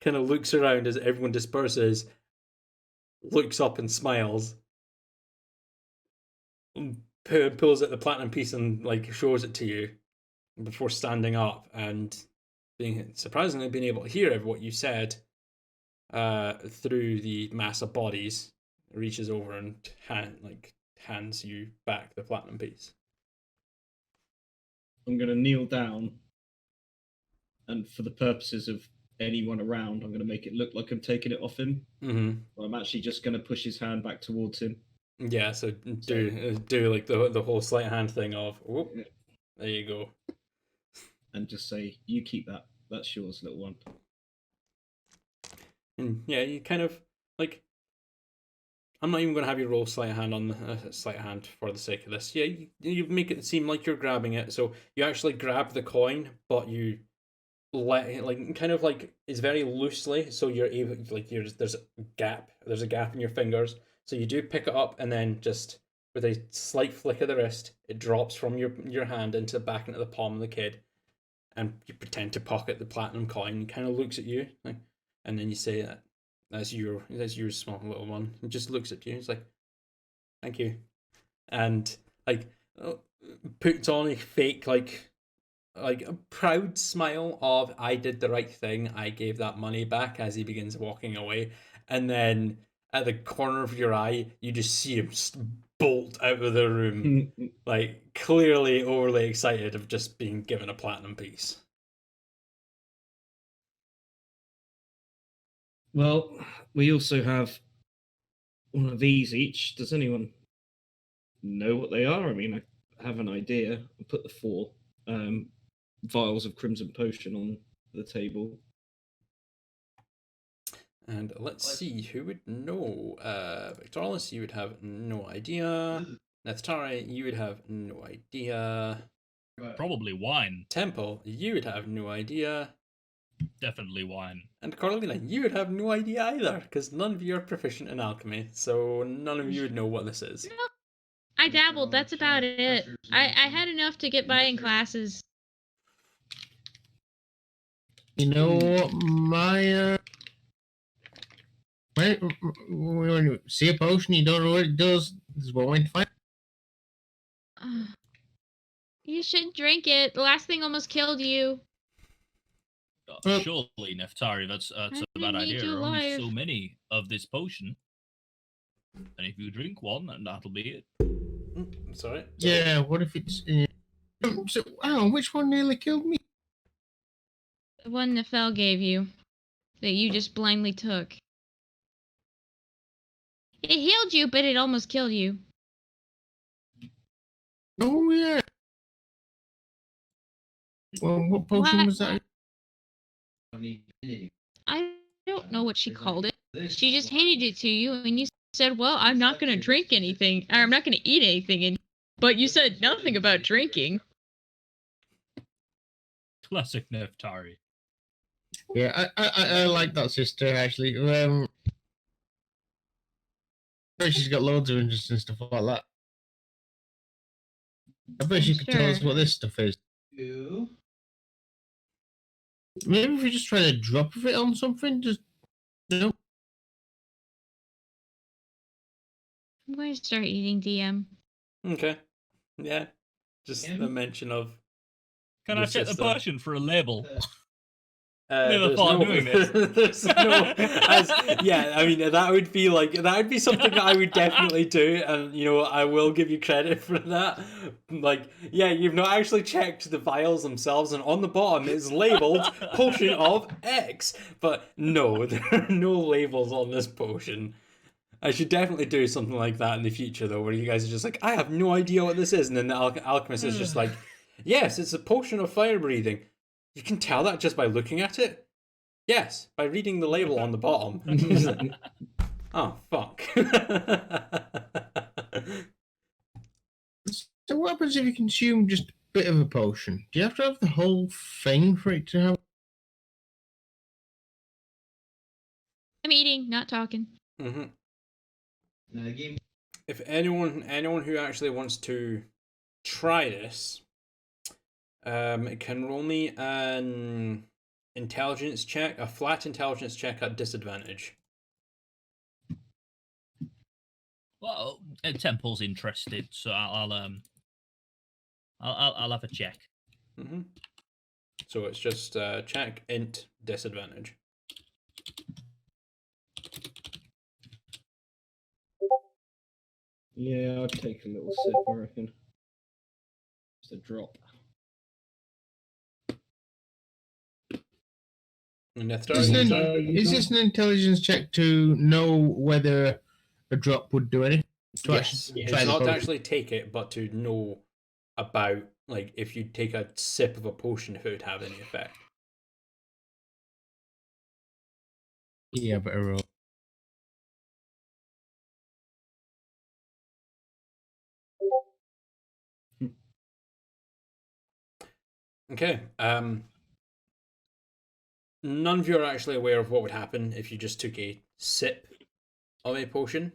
kind of looks around as everyone disperses, looks up and smiles, pulls out the platinum piece and like shows it to you before standing up and being surprisingly being able to hear what you said through the mass of bodies. Reaches over and hands you back the platinum piece. I'm going to kneel down, and for the purposes of anyone around, I'm going to make it look like I'm taking it off him. Mm-hmm. I'm actually just going to push his hand back towards him. Yeah, so do like the whole sleight of hand thing of, whoop, Yeah. There you go. And just say, you keep that. That's yours, little one. And yeah, you kind of, like, I'm not even going to have you roll sleight of hand on the sleight of hand for the sake of this. Yeah, you make it seem like you're grabbing it. So you actually grab the coin, but you let it, like, kind of like, it's very loosely, so you're able, like, there's a gap in your fingers. So you do pick it up, and then just with a slight flick of the wrist, it drops from your hand back into the palm of the kid, and you pretend to pocket the platinum coin. He kind of looks at you, like, and then you say that that's your small little one. He just looks at you. He's like, "Thank you," and like puts on a fake like a proud smile of "I did the right thing. I gave that money back." As he begins walking away, and then at the corner of your eye, you just see him bolt out of the room, like clearly overly excited of just being given a platinum piece. Well, we also have one of these each. Does anyone know what they are? I mean, I have an idea. I put the 4 vials of Crimson Potion on the table. And let's see, who would know? Victoris, you would have no idea. Neftari, you would have no idea. Probably wine. Temple, you would have no idea. Definitely wine. And Carolina, you would have no idea either, because none of you are proficient in alchemy, so none of you would know what this is. No, I dabbled. That's about it. I had enough to get by in classes. You know what, my when you see a potion, you don't know what it does. This is what we find. You shouldn't drink it. The last thing almost killed you. Surely, Neftari, that's a bad need idea. you There are only alive. so many of this potion. And if you drink one, then that'll be it. Sorry? Yeah, what if it's? So, which one nearly killed me? The one Nefel gave you. That you just blindly took. It healed you, but it almost killed you. Oh yeah. Well, what potion was that? I don't know what she called it. She just handed it to you, and you said, well, I'm not going to drink anything, or I'm not going to eat anything, but you said nothing about drinking. Classic Neftari. Yeah, I like that sister, actually. She's got loads of interesting stuff like that. I bet she could tell us what this stuff is. Maybe if we just try a drop of it on something, just, you know. I'm going to start eating DM. Okay. Yeah. Just a mention of... Can I check the potion for a label? Never thought of doing this. Yeah, I mean, that would be something that I would definitely do, and you know, I will give you credit for that. Like, yeah, you've not actually checked the vials themselves, and on the bottom it's labeled potion of X, but no, there are no labels on this potion. I should definitely do something like that in the future, though, where you guys are just like, I have no idea what this is, and then the alchemist is just like, yes, it's a potion of fire breathing. You can tell that just by looking at it. Yes, by reading the label on the bottom. Like, oh, fuck. So what happens if you consume just a bit of a potion? Do you have to have the whole thing for it to have? I'm eating, not talking. Mm-hmm. Game. If anyone who actually wants to try this, it can roll me an intelligence check, a flat intelligence check at disadvantage. Well, Temple's interested, so I'll have a check. Mm-hmm. So it's just check int disadvantage. Yeah, I'd take a little sip, I reckon. Just a drop. And Is this an intelligence check to know whether a drop would do anything? Yes, it's not to actually take it, but to know about, like, if you take a sip of a potion, if it would have any effect. Yeah, but a roll. Okay. None of you are actually aware of what would happen if you just took a sip of a potion.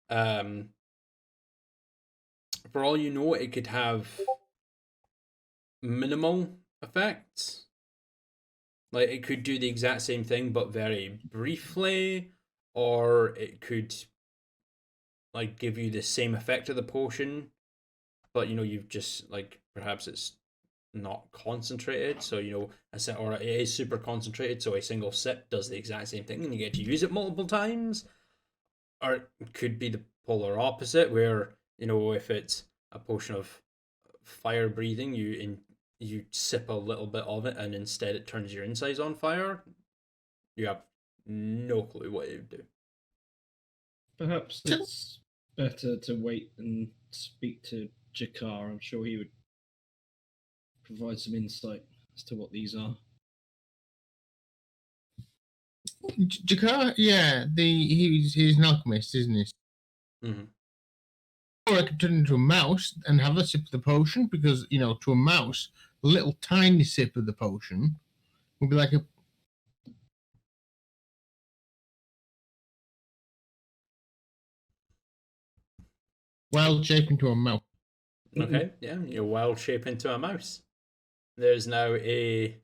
For all you know, it could have minimal effects. Like, it could do the exact same thing, but very briefly, or it could, like, give you the same effect of the potion, but, you know, you've just, like, perhaps it's not concentrated, so, you know, or it is super concentrated, so a single sip does the exact same thing, and you get to use it multiple times. Or it could be the polar opposite, where, you know, if it's a potion of fire breathing, you sip a little bit of it, and instead it turns your insides on fire. You have no clue what it would do. Perhaps it's better to wait and speak to Jakar. I'm sure he would provide some insight as to what these are. Jakar, yeah, he's an alchemist, isn't he? Mm-hmm. Or I could turn into a mouse and have a sip of the potion, because, you know, to a mouse, a little tiny sip of the potion would be like a. Wild shape into a mouse. Okay, yeah, you're wild shape into a mouse. There's now a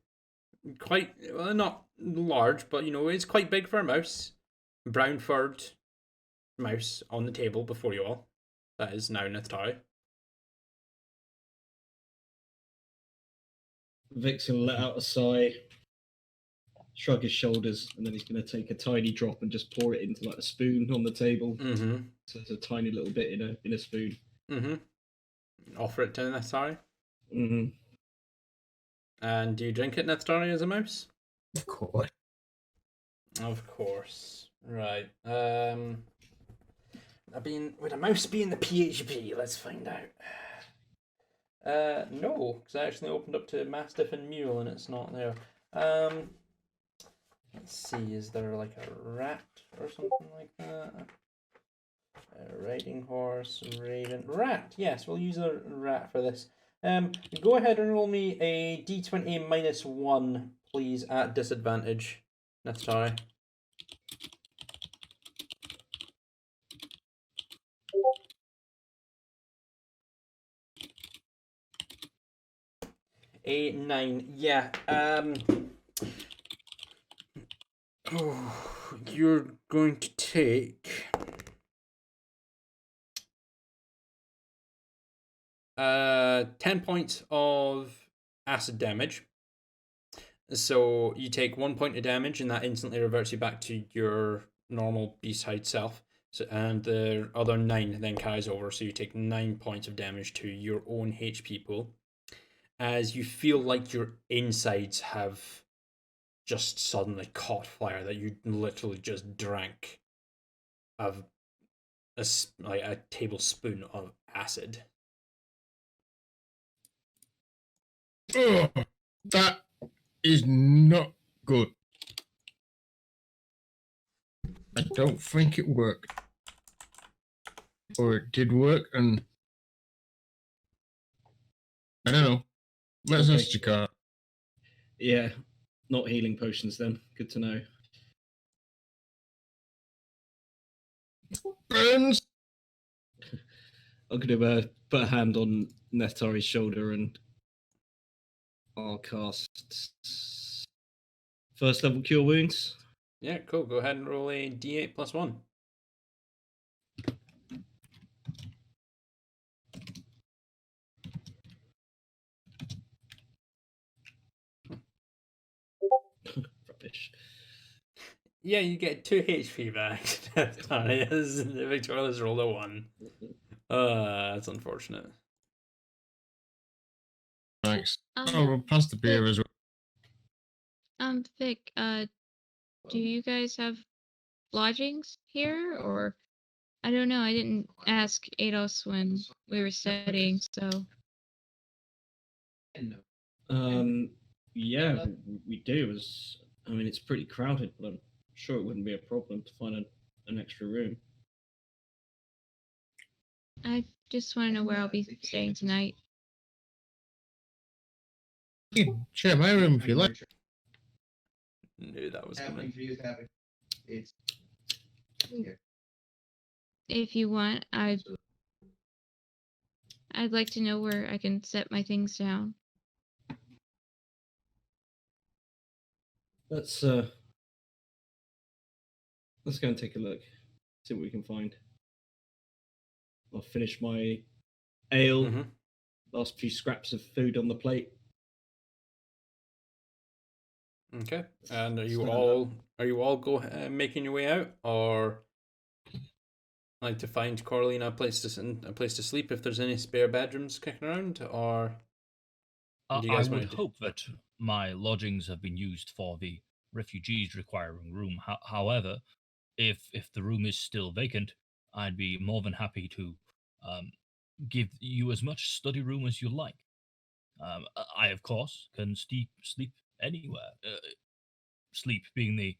quite, well, not large, but, you know, it's quite big for a mouse. Brown furred mouse on the table before you all. That is now Nithari. Vic's gonna let out a sigh, shrug his shoulders, and then he's gonna take a tiny drop and just pour it into like a spoon on the table. Mm-hmm. So it's a tiny little bit in a spoon. Mm-hmm. Offer it to Nithari. Mm-hmm. And do you drink it, Nithari, as a mouse? Of course. Of course. Right. Would a mouse be in the PHP? Let's find out. No, because I actually opened up to Mastiff and Mule and it's not there. Let's see, is there like a rat or something like that? A riding horse, raven, rat. Yes, we'll use a rat for this. Go ahead and roll me a d20 minus 1, please, at disadvantage. That's sorry. A 9. Yeah. You're going to take 10 points of acid damage. So you take 1 point of damage, and that instantly reverts you back to your normal beast-hide self. So, and the other 9 then carries over, so you take 9 points of damage to your own HP pool, as you feel like your insides have just suddenly caught fire, that you literally just drank of a tablespoon of acid. Ugh, that is not good. I don't think it worked. Or it did work, and I don't know. Let's Okay. ask Jakar. Yeah, not healing potions then. Good to know. Burns. I'm going to put a hand on Neftari's shoulder and I'll cast first level cure wounds. Yeah, cool. Go ahead and roll a d8 plus 1. Rubbish. Yeah, you get 2 HP back. Victoria's rolled a 1. That's unfortunate. Thanks. Um, Oh, we'll pass the beer as well. Vic, do you guys have lodgings here, or I don't know. I didn't ask Ados when we were studying, so Yeah, we do. I mean, it's pretty crowded, but I'm sure it wouldn't be a problem to find an extra room. I just want to know where I'll be staying tonight. You can share my room if you like. Knew that was coming. If you want, I'd like to know where I can set my things down. Let's go and take a look. See what we can find. I'll finish my ale. Mm-hmm. Last few scraps of food on the plate. Okay. And are you all making your way out, or like to find Corlene a place to sleep if there's any spare bedrooms kicking around, or what do you I guys would want to do? hope that my lodgings have been used for the refugees requiring room. However, if the room is still vacant, I'd be more than happy to give you as much study room as you like. I, of course, can sleep anywhere. Sleep being the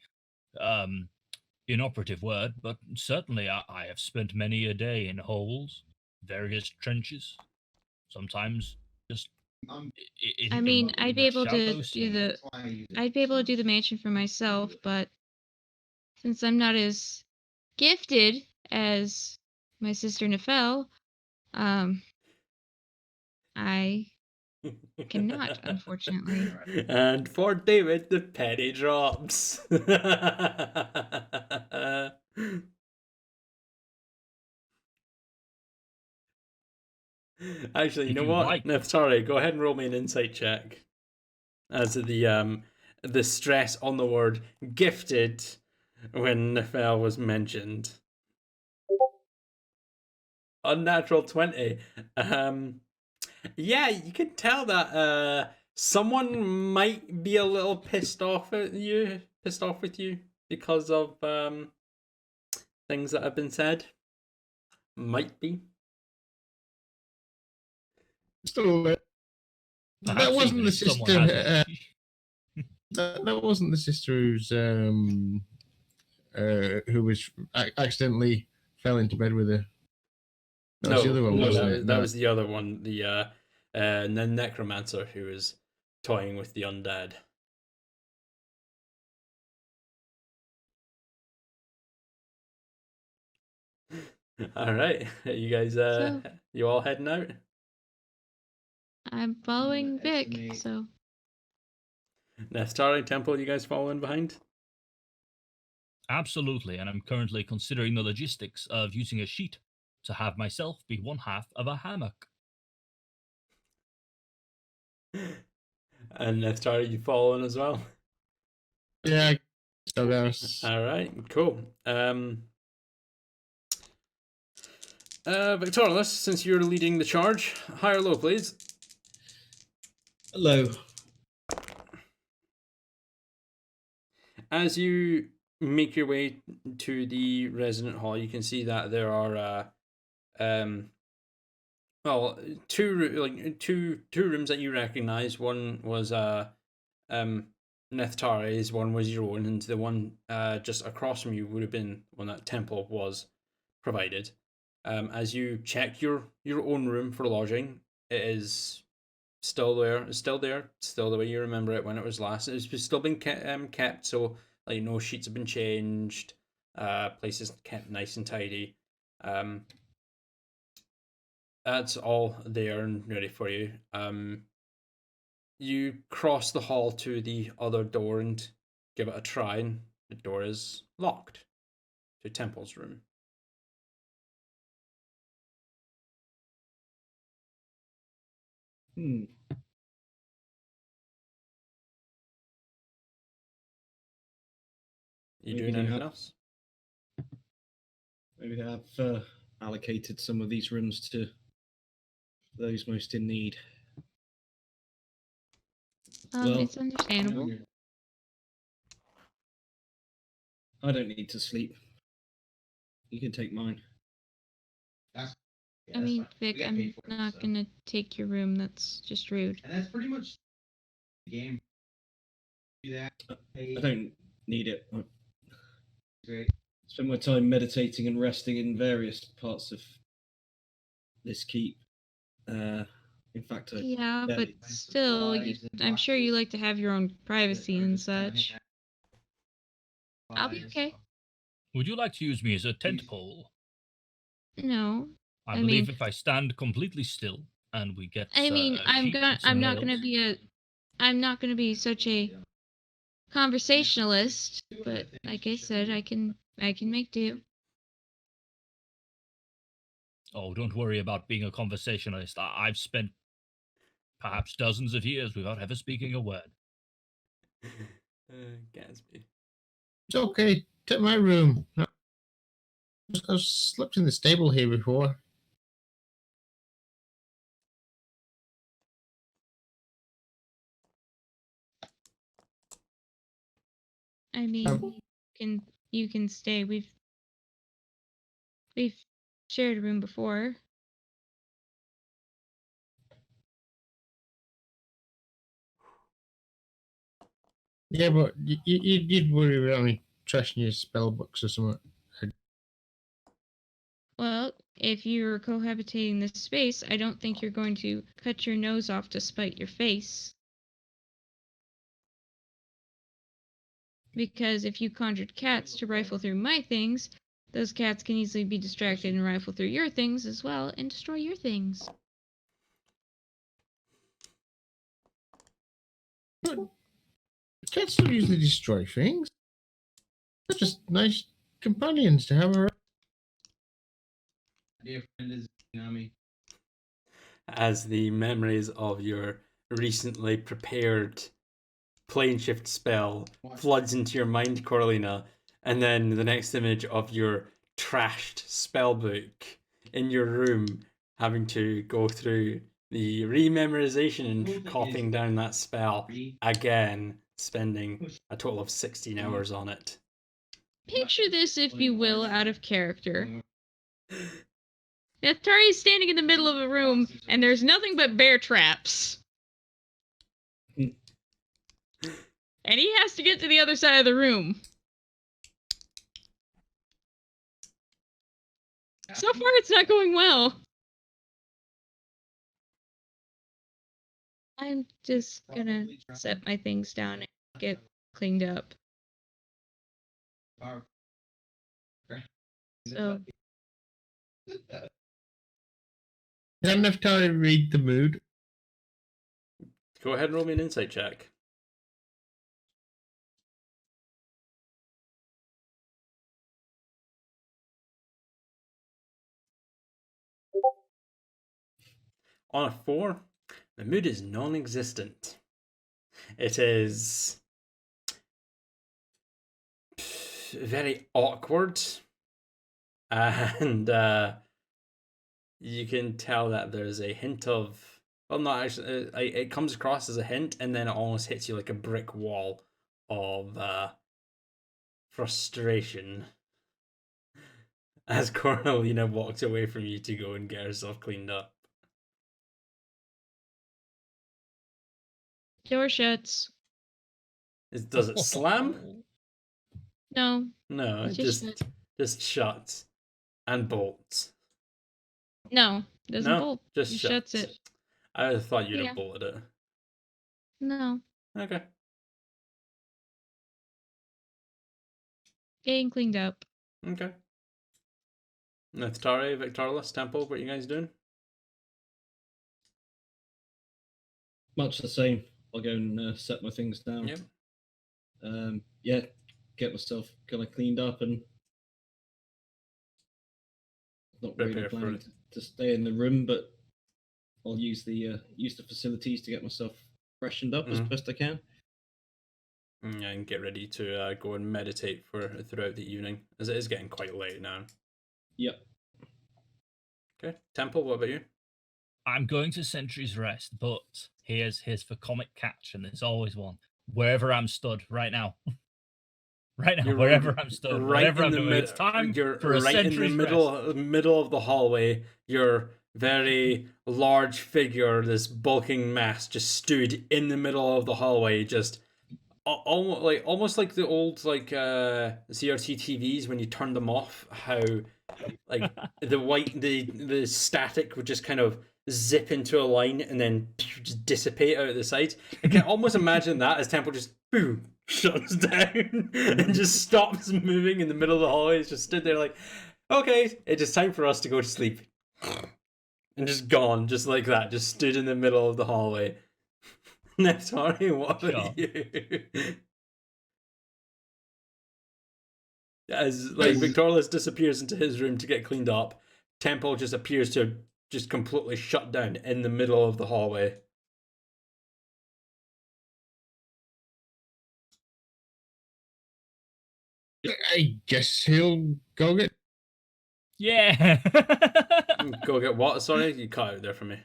inoperative word, but certainly I have spent many a day in holes, various trenches, sometimes just. I mean, I'd be able to shallows. I'd be able to do the mansion for myself, but since I'm not as gifted as my sister Nefel, I cannot, unfortunately. And for David, the penny drops. Actually, you If know you what? like. No, sorry. Go ahead and roll me an insight check. As the stress on the word gifted when Nefel was mentioned. Unnatural 20. Yeah, you can tell that someone might be a little pissed off with you because of things that have been said. Might be. Still, that Perhaps wasn't even the if someone sister. has That wasn't the sister who was accidentally fell into bed with her. That was the other one, wasn't it? That was the other one. The necromancer who was toying with the undead. All right, you guys, you all heading out? I'm following Vic, so Neftari, Temple, you guys following behind? Absolutely, and I'm currently considering the logistics of using a sheet to have myself be one half of a hammock. And Neftari, you following as well? Yeah. So there's. All right, cool. Victorilus, since you're leading the charge, high or low, please. Hello. As you make your way to the resident hall, you can see that there are two rooms that you recognize. One was Neftari's, one was your own, and the one just across from you would have been one that Temple was provided. As you check your own room for lodging, it is still there. It's still there. Still the way you remember it when it was last. It's still been kept. So like no sheets have been changed. Places kept nice and tidy. That's all there and ready for you. You cross the hall to the other door and give it a try, and the door is locked to Temple's room. Hmm. You Maybe doing they anything have- else? Maybe they have allocated some of these rooms to those most in need. Well, It's understandable. I don't need to sleep. You can take mine. I mean, Vic, I'm not gonna take your room. That's just rude. And that's pretty much the game. Do that. I don't need it. I Great. spend my time meditating and resting in various parts of this keep. In fact, Yeah, but barely- still, I'm sure you like to have your own privacy and such. I'll be okay. Would you like to use me as a tent pole? No, I I believe mean- if I stand completely still and we get I mean, sheets and I'm not nails- gonna be such a conversationalist. But like I said, I can make do. Oh, don't worry about being a conversationalist. I've spent perhaps dozens of years without ever speaking a word. Gatsby. It's okay. Take my room. I've slept in the stable here before. I mean, you can stay. We've shared a room before. Yeah, but you'd worry about me trashing your spell books or something. Well, if you're cohabitating this space, I don't think you're going to cut your nose off to spite your face. Because if you conjured cats to rifle through my things, those cats can easily be distracted and rifle through your things as well and destroy your things. Cats don't usually destroy things. They're just nice companions to have around. Dear friend is Nami. As the memories of your recently prepared plane shift spell floods into your mind, Coralina, and then the next image of your trashed spell book in your room, having to go through the rememorization and copying down that spell again, spending a total of 16 hours on it. Picture this, if you will, out of character. Tari's standing in the middle of a room, and there's nothing but bear traps. And he has to get to the other side of the room. So far, it's not going well. I'm just gonna set my things down and get cleaned up. So, Can Neftari read the mood? Go ahead and roll me an insight check. On a 4, the mood is non-existent. It is very awkward, and you can tell that there's a hint of, well, not actually, it comes across as a hint, and then it almost hits you like a brick wall of frustration as Cornelina walks away from you to go and get herself cleaned up. door shuts. Does it slam? No, No, it Just just shuts and bolts. no, doesn't No, bolt. just He shuts it. I thought you'd Yeah. have bolted it. No, Okay. getting cleaned up. Okay. Nithitari, Victorless, Temple, what are you guys doing? Much the same. I'll go and set my things down. Yep. Yeah, get myself kind of cleaned up and not really Prepare for planning it. to stay in the room, but I'll use the facilities to get myself freshened up as Mhm. best I can. Yeah, and get ready to go and meditate throughout the evening, as it is getting quite late now. Yep. Okay. Temple, what about you? I'm going to Sentry's Rest, but here's the comic catch, and there's always one. Wherever I'm stood right now. Right now, wherever I'm stood, whatever I'm doing, it's time you're for a right in the Sentry's Rest. middle of the hallway. Your very large figure, this bulking mass, just stood in the middle of the hallway, just almost like the old CRT TVs when you turn them off. How like the static would just kind of zip into a line and then just dissipate out of the sides. I can almost imagine that as Temple just boom shuts down and just stops moving in the middle of the hallway. It's just stood there like, okay, it's just time for us to go to sleep. And just gone, just like that, just stood in the middle of the hallway. Sorry, what about you? As like Victorless disappears into his room to get cleaned up, Temple just appears to just completely shut down in the middle of the hallway. I guess he'll go get. Yeah. Go get what? Sorry, you cut out there for me.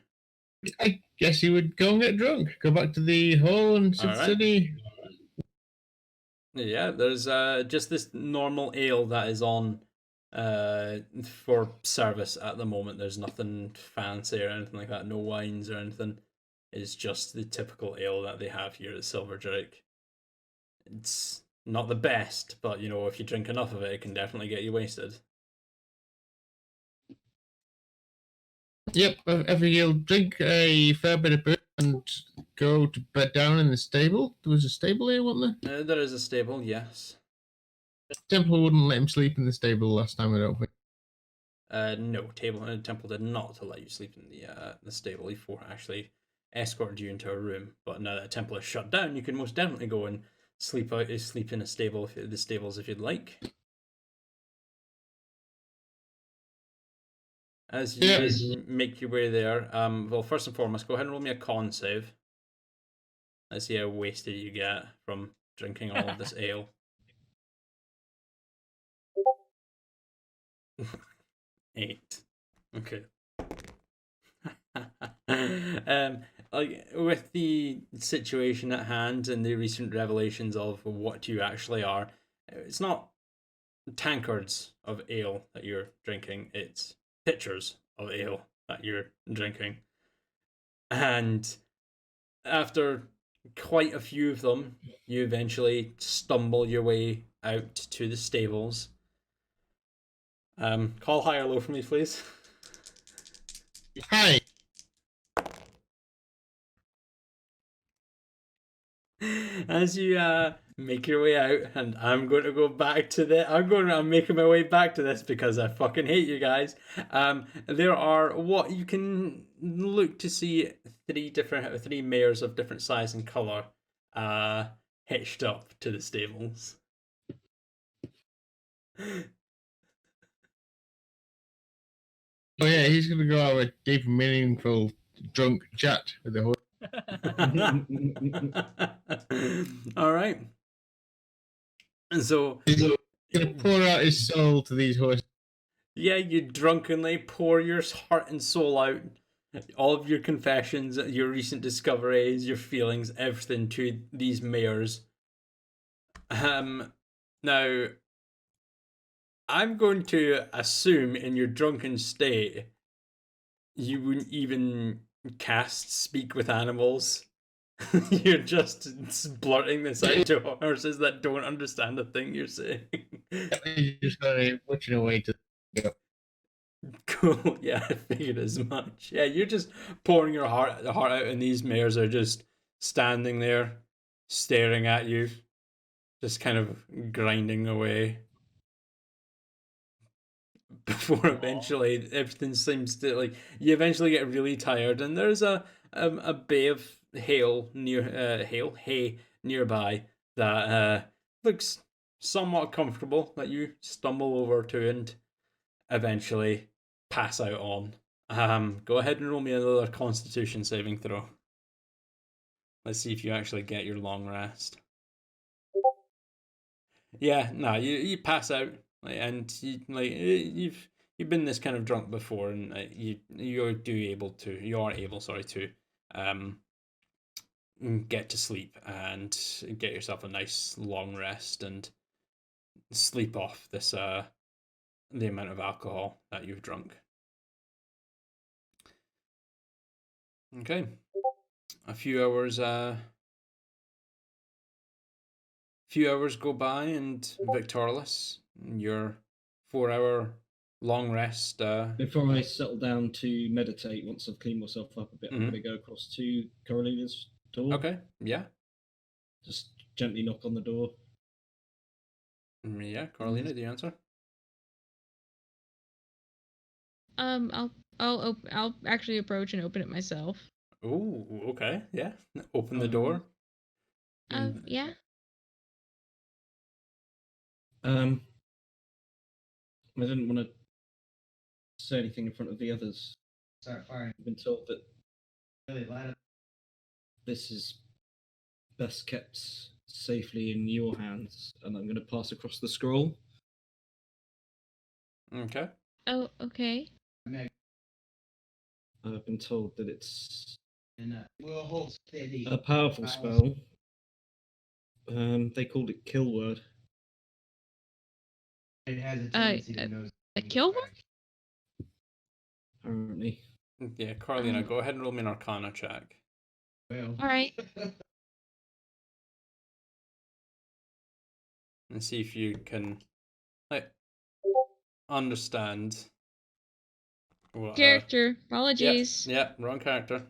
I guess he would go and get drunk. Go back to the hall and sit Alright. city. Yeah, there's just this normal ale that is on for service at the moment. There's nothing fancy or anything like that. No wines or anything. It's just the typical ale that they have here at Silver Drake. It's not the best, but you know, if you drink enough of it, it can definitely get you wasted. Yep, I think he'll drink a fair bit of beer and go to bed down in the stable. There was a stable here, wasn't there? There is a stable, yes. Temple wouldn't let him sleep in the stable last time, I don't think. No, Temple did not let you sleep in the stable before actually escorted you into a room. But now that Temple is shut down, you can most definitely go and sleep in a stable, the stables if you'd like. As you guys make your way there, well, first and foremost, go ahead and roll me a con save. Let's see how wasted you get from drinking all of this ale. 8. Okay. Like with the situation at hand and the recent revelations of what you actually are, it's not tankards of ale that you're drinking, it's pitchers of ale that you're drinking. And after quite a few of them, you eventually stumble your way out to the stables. Call high or low for me, please. Hi. As you make your way out, and I'm going to go back to I'm making my way back to this because I fucking hate you guys. There are what you can look to see three mares of different size and color, hitched up to the stables. Oh yeah, he's gonna go out with deep, meaningful, drunk chat with the horse. All right. And so he's gonna pour out his soul to these horses. Yeah, you drunkenly pour your heart and soul out, all of your confessions, your recent discoveries, your feelings, everything to these mares. Now, I'm going to assume in your drunken state, you wouldn't even cast Speak with Animals. You're just blurting this out to horses that don't understand a thing you're saying. He's just gonna pushing away to go. Yeah, I figured as much. Yeah, you're just pouring your heart out, and these mares are just standing there, staring at you, just kind of grinding away. Before eventually everything seems to like you eventually get really tired, and there's a bay of hay nearby that looks somewhat comfortable that you stumble over to and eventually pass out on. Go ahead and roll me another Constitution saving throw. Let's see if you actually get your long rest. Yeah, no, you pass out, like, and you've been this kind of drunk before, and you are able, sorry, to um get to sleep and get yourself a nice long rest and sleep off this the amount of alcohol that you've drunk. Okay, a few hours go by, and Victorless, your 4 hour long rest. Before I settle down to meditate, once I've cleaned myself up a bit, I'm Mhm. going to go across to Carolina's door. Okay, yeah, Just gently knock on the door. yeah, Carolina, do you answer? I'll actually approach and open it myself. Oh, okay, yeah. Open the Um, door. Yeah. I didn't want to say anything in front of the others. Start firing. I've been told that Really light up. this is best kept safely in your hands, and I'm going to pass across the scroll. Okay. Oh, okay. I've been told that it's And we'll hold steady. a powerful spell. They called it Kill Word. It has a tendency to know. A kill word? Apparently. Yeah, Carolina, go ahead and roll me an Arcana check. Well. All right. And see if you can like understand what Character. Apologies. yeah, wrong character.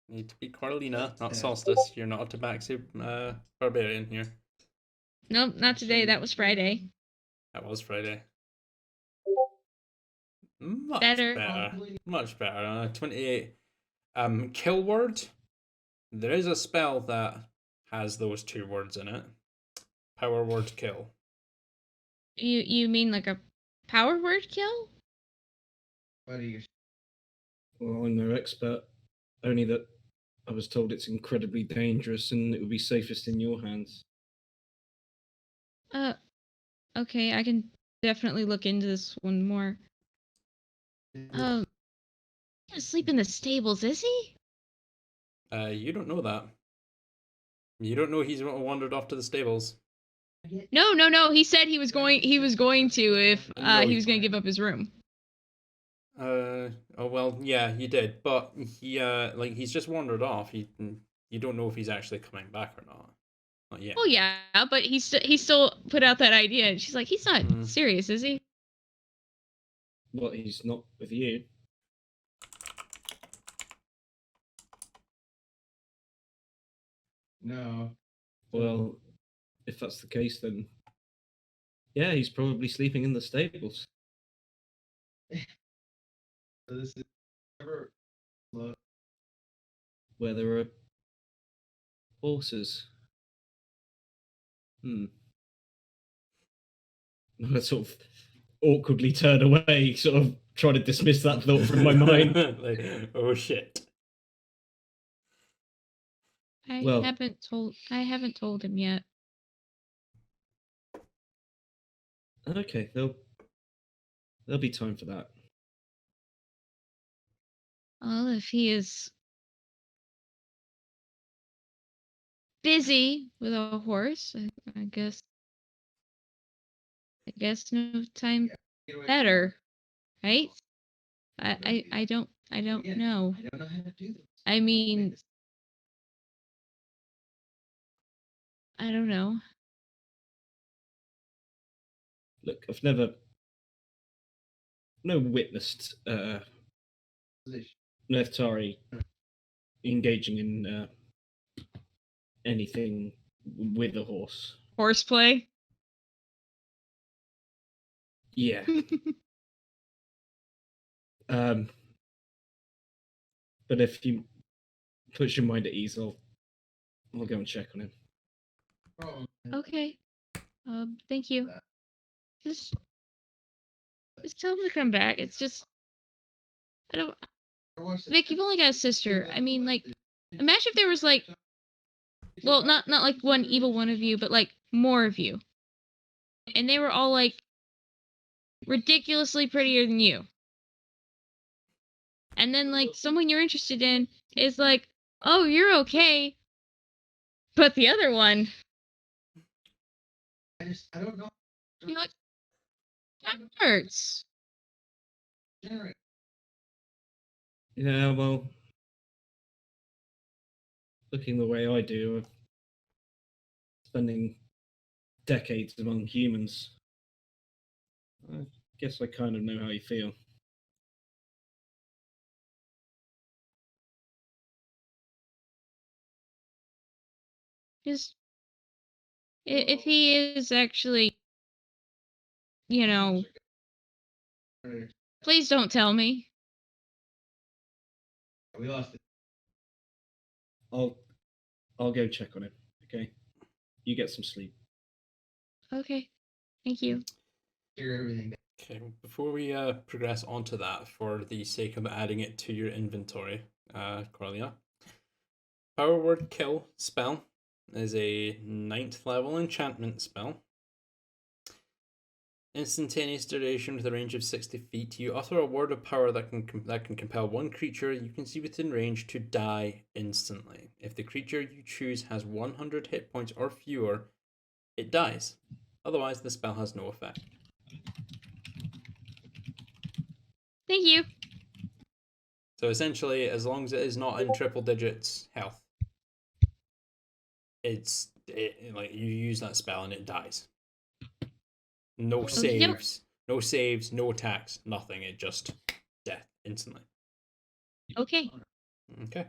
Need to be Carolina, not Solstice. You're not a Tabaxi barbarian here. Nope, not today. That was Friday. That was Friday. Much Better. better. Much better. 28. Kill word. There is a spell that has those two words in it. Power word kill. You mean like a power word kill? What are you? Well, I'm no expert. Only that I was told it's incredibly dangerous and it would be safest in your hands. Okay, I can definitely look into this one more. He doesn't sleep in the stables, is he? You don't know that. You don't know he's wandered off to the stables. No. He said he was going to if No, he was going to give up his room. Oh well, yeah, he did, but he he's just wandered off. You don't know if he's actually coming back or not. Not yet. Oh yeah, but he still put out that idea, and she's like, he's not serious, is he? What, he's not with you? No. Well, if that's the case, then yeah, he's probably sleeping in the stables. So this is ever look. Where there are horses. I sort of awkwardly turn away, sort of try to dismiss that thought from my mind. Like, oh shit. I Well- haven't told him yet. Okay, there'll be time for that. Well, if he is busy with a horse, I guess no time Get away from better, right? Maybe. I don't Again, know. I don't know how to do this. I mean, I don't know. Look, I've never witnessed Neftari engaging in anything with a horse. Horseplay. Yeah. But if you put your mind at ease, I'll go and check on him. Okay. Thank you. Just tell him to come back. It's just, I don't. Vic, you've only got a sister. I mean, like, imagine if there was like, well, not like one evil one of you, but like more of you, and they were all like ridiculously prettier than you. And then like someone you're interested in is like, oh, you're okay, but the other one, I don't know. you're like, that hurts. Yeah, well, looking the way I do, spending decades among humans, I guess I kind of know how you feel. Just if he is actually, you know, please don't tell me. We lost it. I'll go check on him. Okay, you get some sleep. Okay, thank you. Hear everything. Okay, before we progress onto that, for the sake of adding it to your inventory, Corleona, Power Word Kill spell is a 9th level enchantment spell. Instantaneous duration with a range of 60 feet. You utter a word of power that can compel one creature you can see within range to die instantly. If the creature you choose has 100 hit points or fewer, it dies. Otherwise, the spell has no effect. Thank you. So essentially, as long as it is not in triple digits health, like you use that spell and it dies. No saves, no attacks, nothing. It just death instantly. Okay. Okay.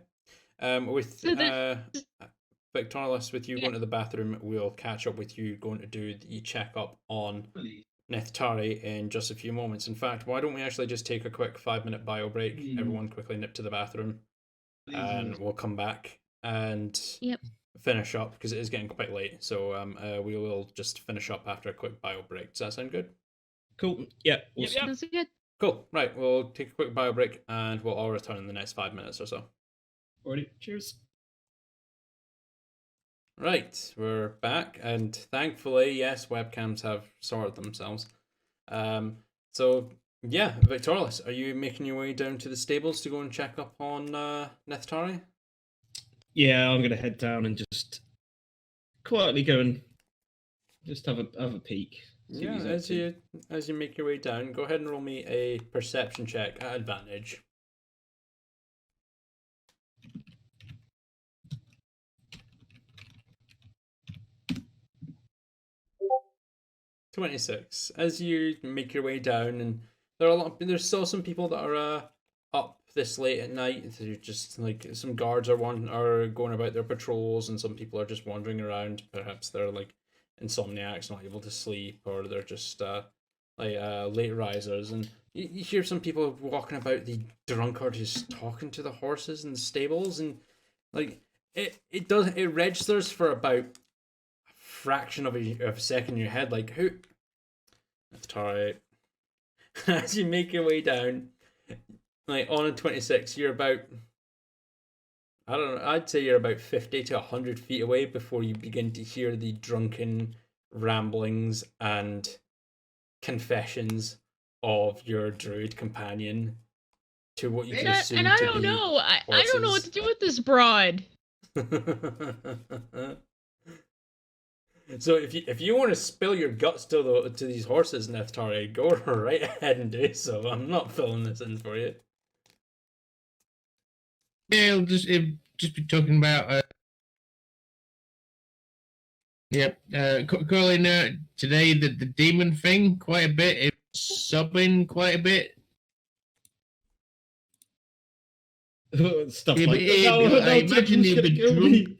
With Victorious, with you going to the bathroom, we'll catch up with you going to do the checkup on Neftari in just a few moments. In fact, why don't we actually just take a quick 5-minute bio break? Everyone quickly nip to the bathroom, and we'll come back and finish up because it is getting quite late. So we will just finish up after a quick bio break. Does that sound good? Cool. Yeah. Sounds good. Cool. Right. We'll take a quick bio break and we'll all return in the next 5 minutes or so. Alrighty. Cheers. Right, we're back, and thankfully, yes, webcams have sorted themselves. So yeah, Victorious, are you making your way down to the stables to go and check up on Neftari? Yeah, I'm gonna head down and just quietly go and just have a peek. Yeah, as you make your way down, go ahead and roll me a perception check at advantage. 26. As you make your way down, and there's still some people that are up this late at night. They're just like some guards are going about their patrols, and some people are just wandering around. Perhaps they're like insomniacs, not able to sleep, or they're just late risers. And you hear some people walking about the drunkard who's talking to the horses in the stables, and like it registers for about fraction of a second in your head, like who. That's alright. As you make your way down, like on a 26, you're about, I don't know, I'd say you're about 50 to 100 feet away before you begin to hear the drunken ramblings and confessions of your druid companion to what you can assume and I to don't be know. I don't know what horses. to do with this broad. So if you want to spill your guts to these horses, Neftari, go right ahead and do so. I'm not filling this in for you. Yeah, it'll just be talking about. Calling today the demon thing quite a bit. It's subbing quite a bit. Stuff Yeah, like but that. I imagine he'll be kill drunk. me.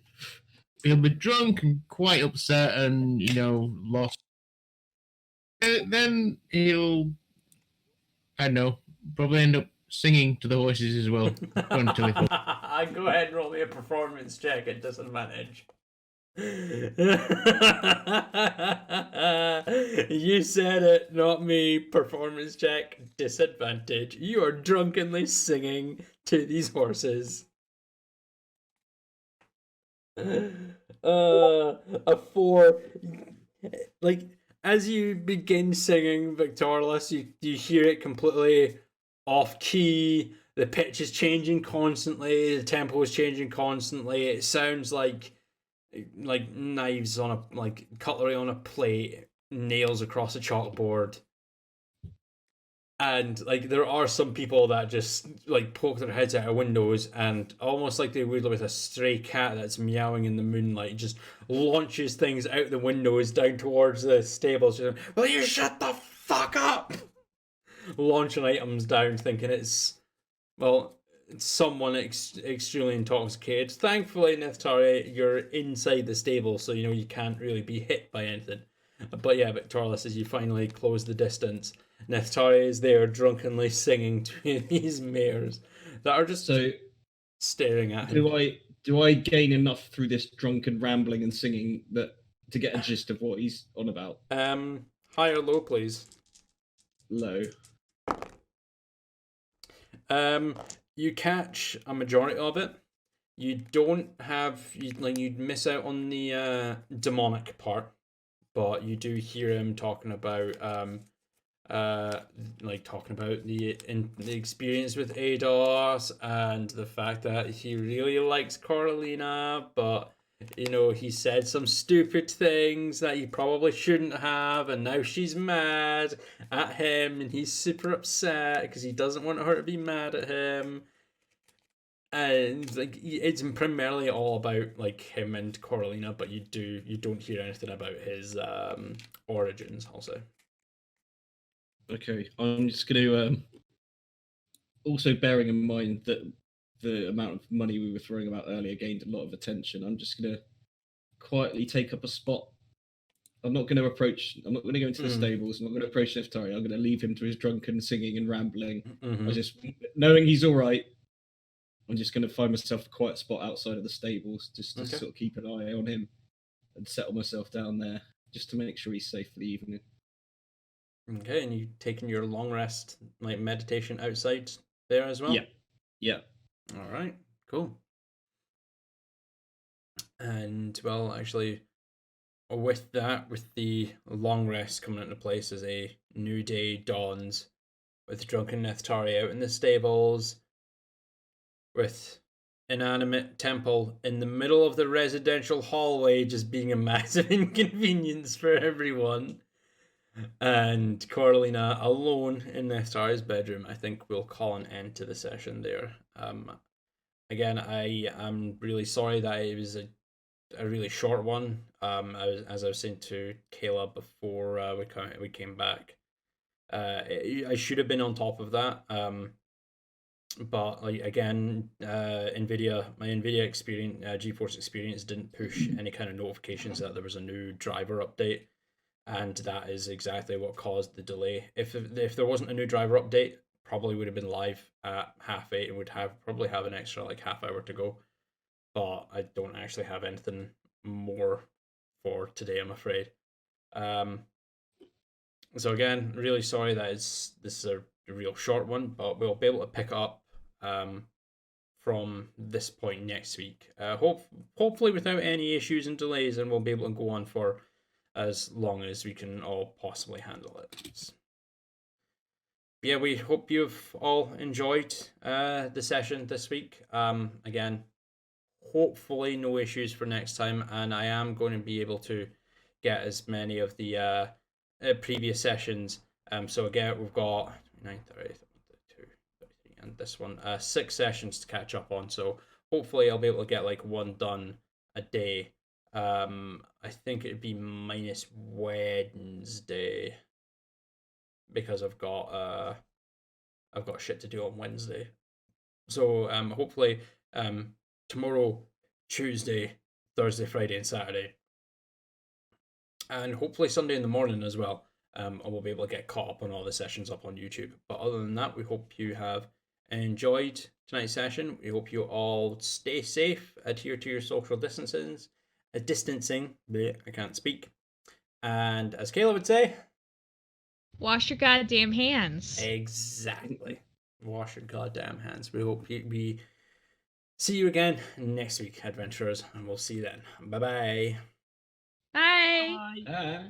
He'll be drunk and quite upset and, lost. Then he'll, I don't know, probably end up singing to the horses as well. Until he falls. I go ahead and roll me a performance check at disadvantage. You said it, not me. Performance check, disadvantage. You are drunkenly singing to these horses. A 4. Like, as you begin singing Victorless, you hear it completely off key. The pitch is changing constantly. The tempo is changing constantly. It sounds like knives on a cutlery on a plate, nails across a chalkboard. And there are some people that just poke their heads out of windows, and almost like they would with a stray cat that's meowing in the moonlight, just launches things out the windows down towards the stables. Just, will you shut the fuck up? Launching items down, thinking it's someone extremely intoxicated. Thankfully, Neftari, you're inside the stable, so you can't really be hit by anything. But yeah, Victorless, as you finally close the distance, Neftari is there drunkenly singing to these mares that are just staring at him. Do I gain enough through this drunken rambling and singing to get a gist of what he's on about? High or low, please? Low. You catch a majority of it. You don't have you'd miss out on the demonic part, but you do hear him talking about the experience with Ados and the fact that he really likes Coralina, but he said some stupid things that he probably shouldn't have, and now she's mad at him, and he's super upset because he doesn't want her to be mad at him. And it's primarily all about him and Coralina, but you don't hear anything about his origins also. Okay, I'm just going to also bearing in mind that the amount of money we were throwing about earlier gained a lot of attention. I'm just going to quietly take up a spot. I'm not going to go into the stables. I'm not going to approach Neftari. I'm going to leave him to his drunken singing and rambling. Mm-hmm. Knowing he's all right, I'm just going to find myself a quiet spot outside of the stables just to sort of keep an eye on him and settle myself down there just to make sure he's safe for the evening. Okay, and you taking your long rest, meditation outside there as well? Yeah. All right, cool. And actually, with the long rest coming into place as a new day dawns, with drunken Neftari out in the stables, with inanimate Temple in the middle of the residential hallway just being a massive inconvenience for everyone, and Coralina alone in Neftari's bedroom, I think we'll call an end to the session there. Again, I am really sorry that it was a really short one. As I was saying to Kayla before we came back, I should have been on top of that. But again, my NVIDIA experience, GeForce experience didn't push any kind of notifications that there was a new driver update, and that is exactly what caused the delay. If there wasn't a new driver update, probably would have been live at 8:30 and would probably have an extra half hour to go. But I don't actually have anything more for today, I'm afraid. So again, really sorry that this is a real short one, but we'll be able to pick up from this point next week. Hopefully without any issues and delays, and we'll be able to go on for as long as we can all possibly handle it. Yeah, we hope you've all enjoyed the session this week. Again, hopefully no issues for next time, and I am going to be able to get as many of the previous sessions. So again, we've got 9:30, 32, 33, and this one, 6 sessions to catch up on. So hopefully I'll be able to get one done a day. I think it'd be minus Wednesday, because I've got shit to do on Wednesday. So hopefully tomorrow, Tuesday, Thursday, Friday, and Saturday, and hopefully Sunday in the morning as well. And we'll be able to get caught up on all the sessions up on YouTube. But other than that, we hope you have enjoyed tonight's session. We hope you all stay safe, adhere to your social distancing. I can't speak. And as Kayla would say, Wash your goddamn hands. exactly. Wash your goddamn hands. We hope we see you again next week, adventurers, and we'll see you then. Bye-bye. Bye. Ah.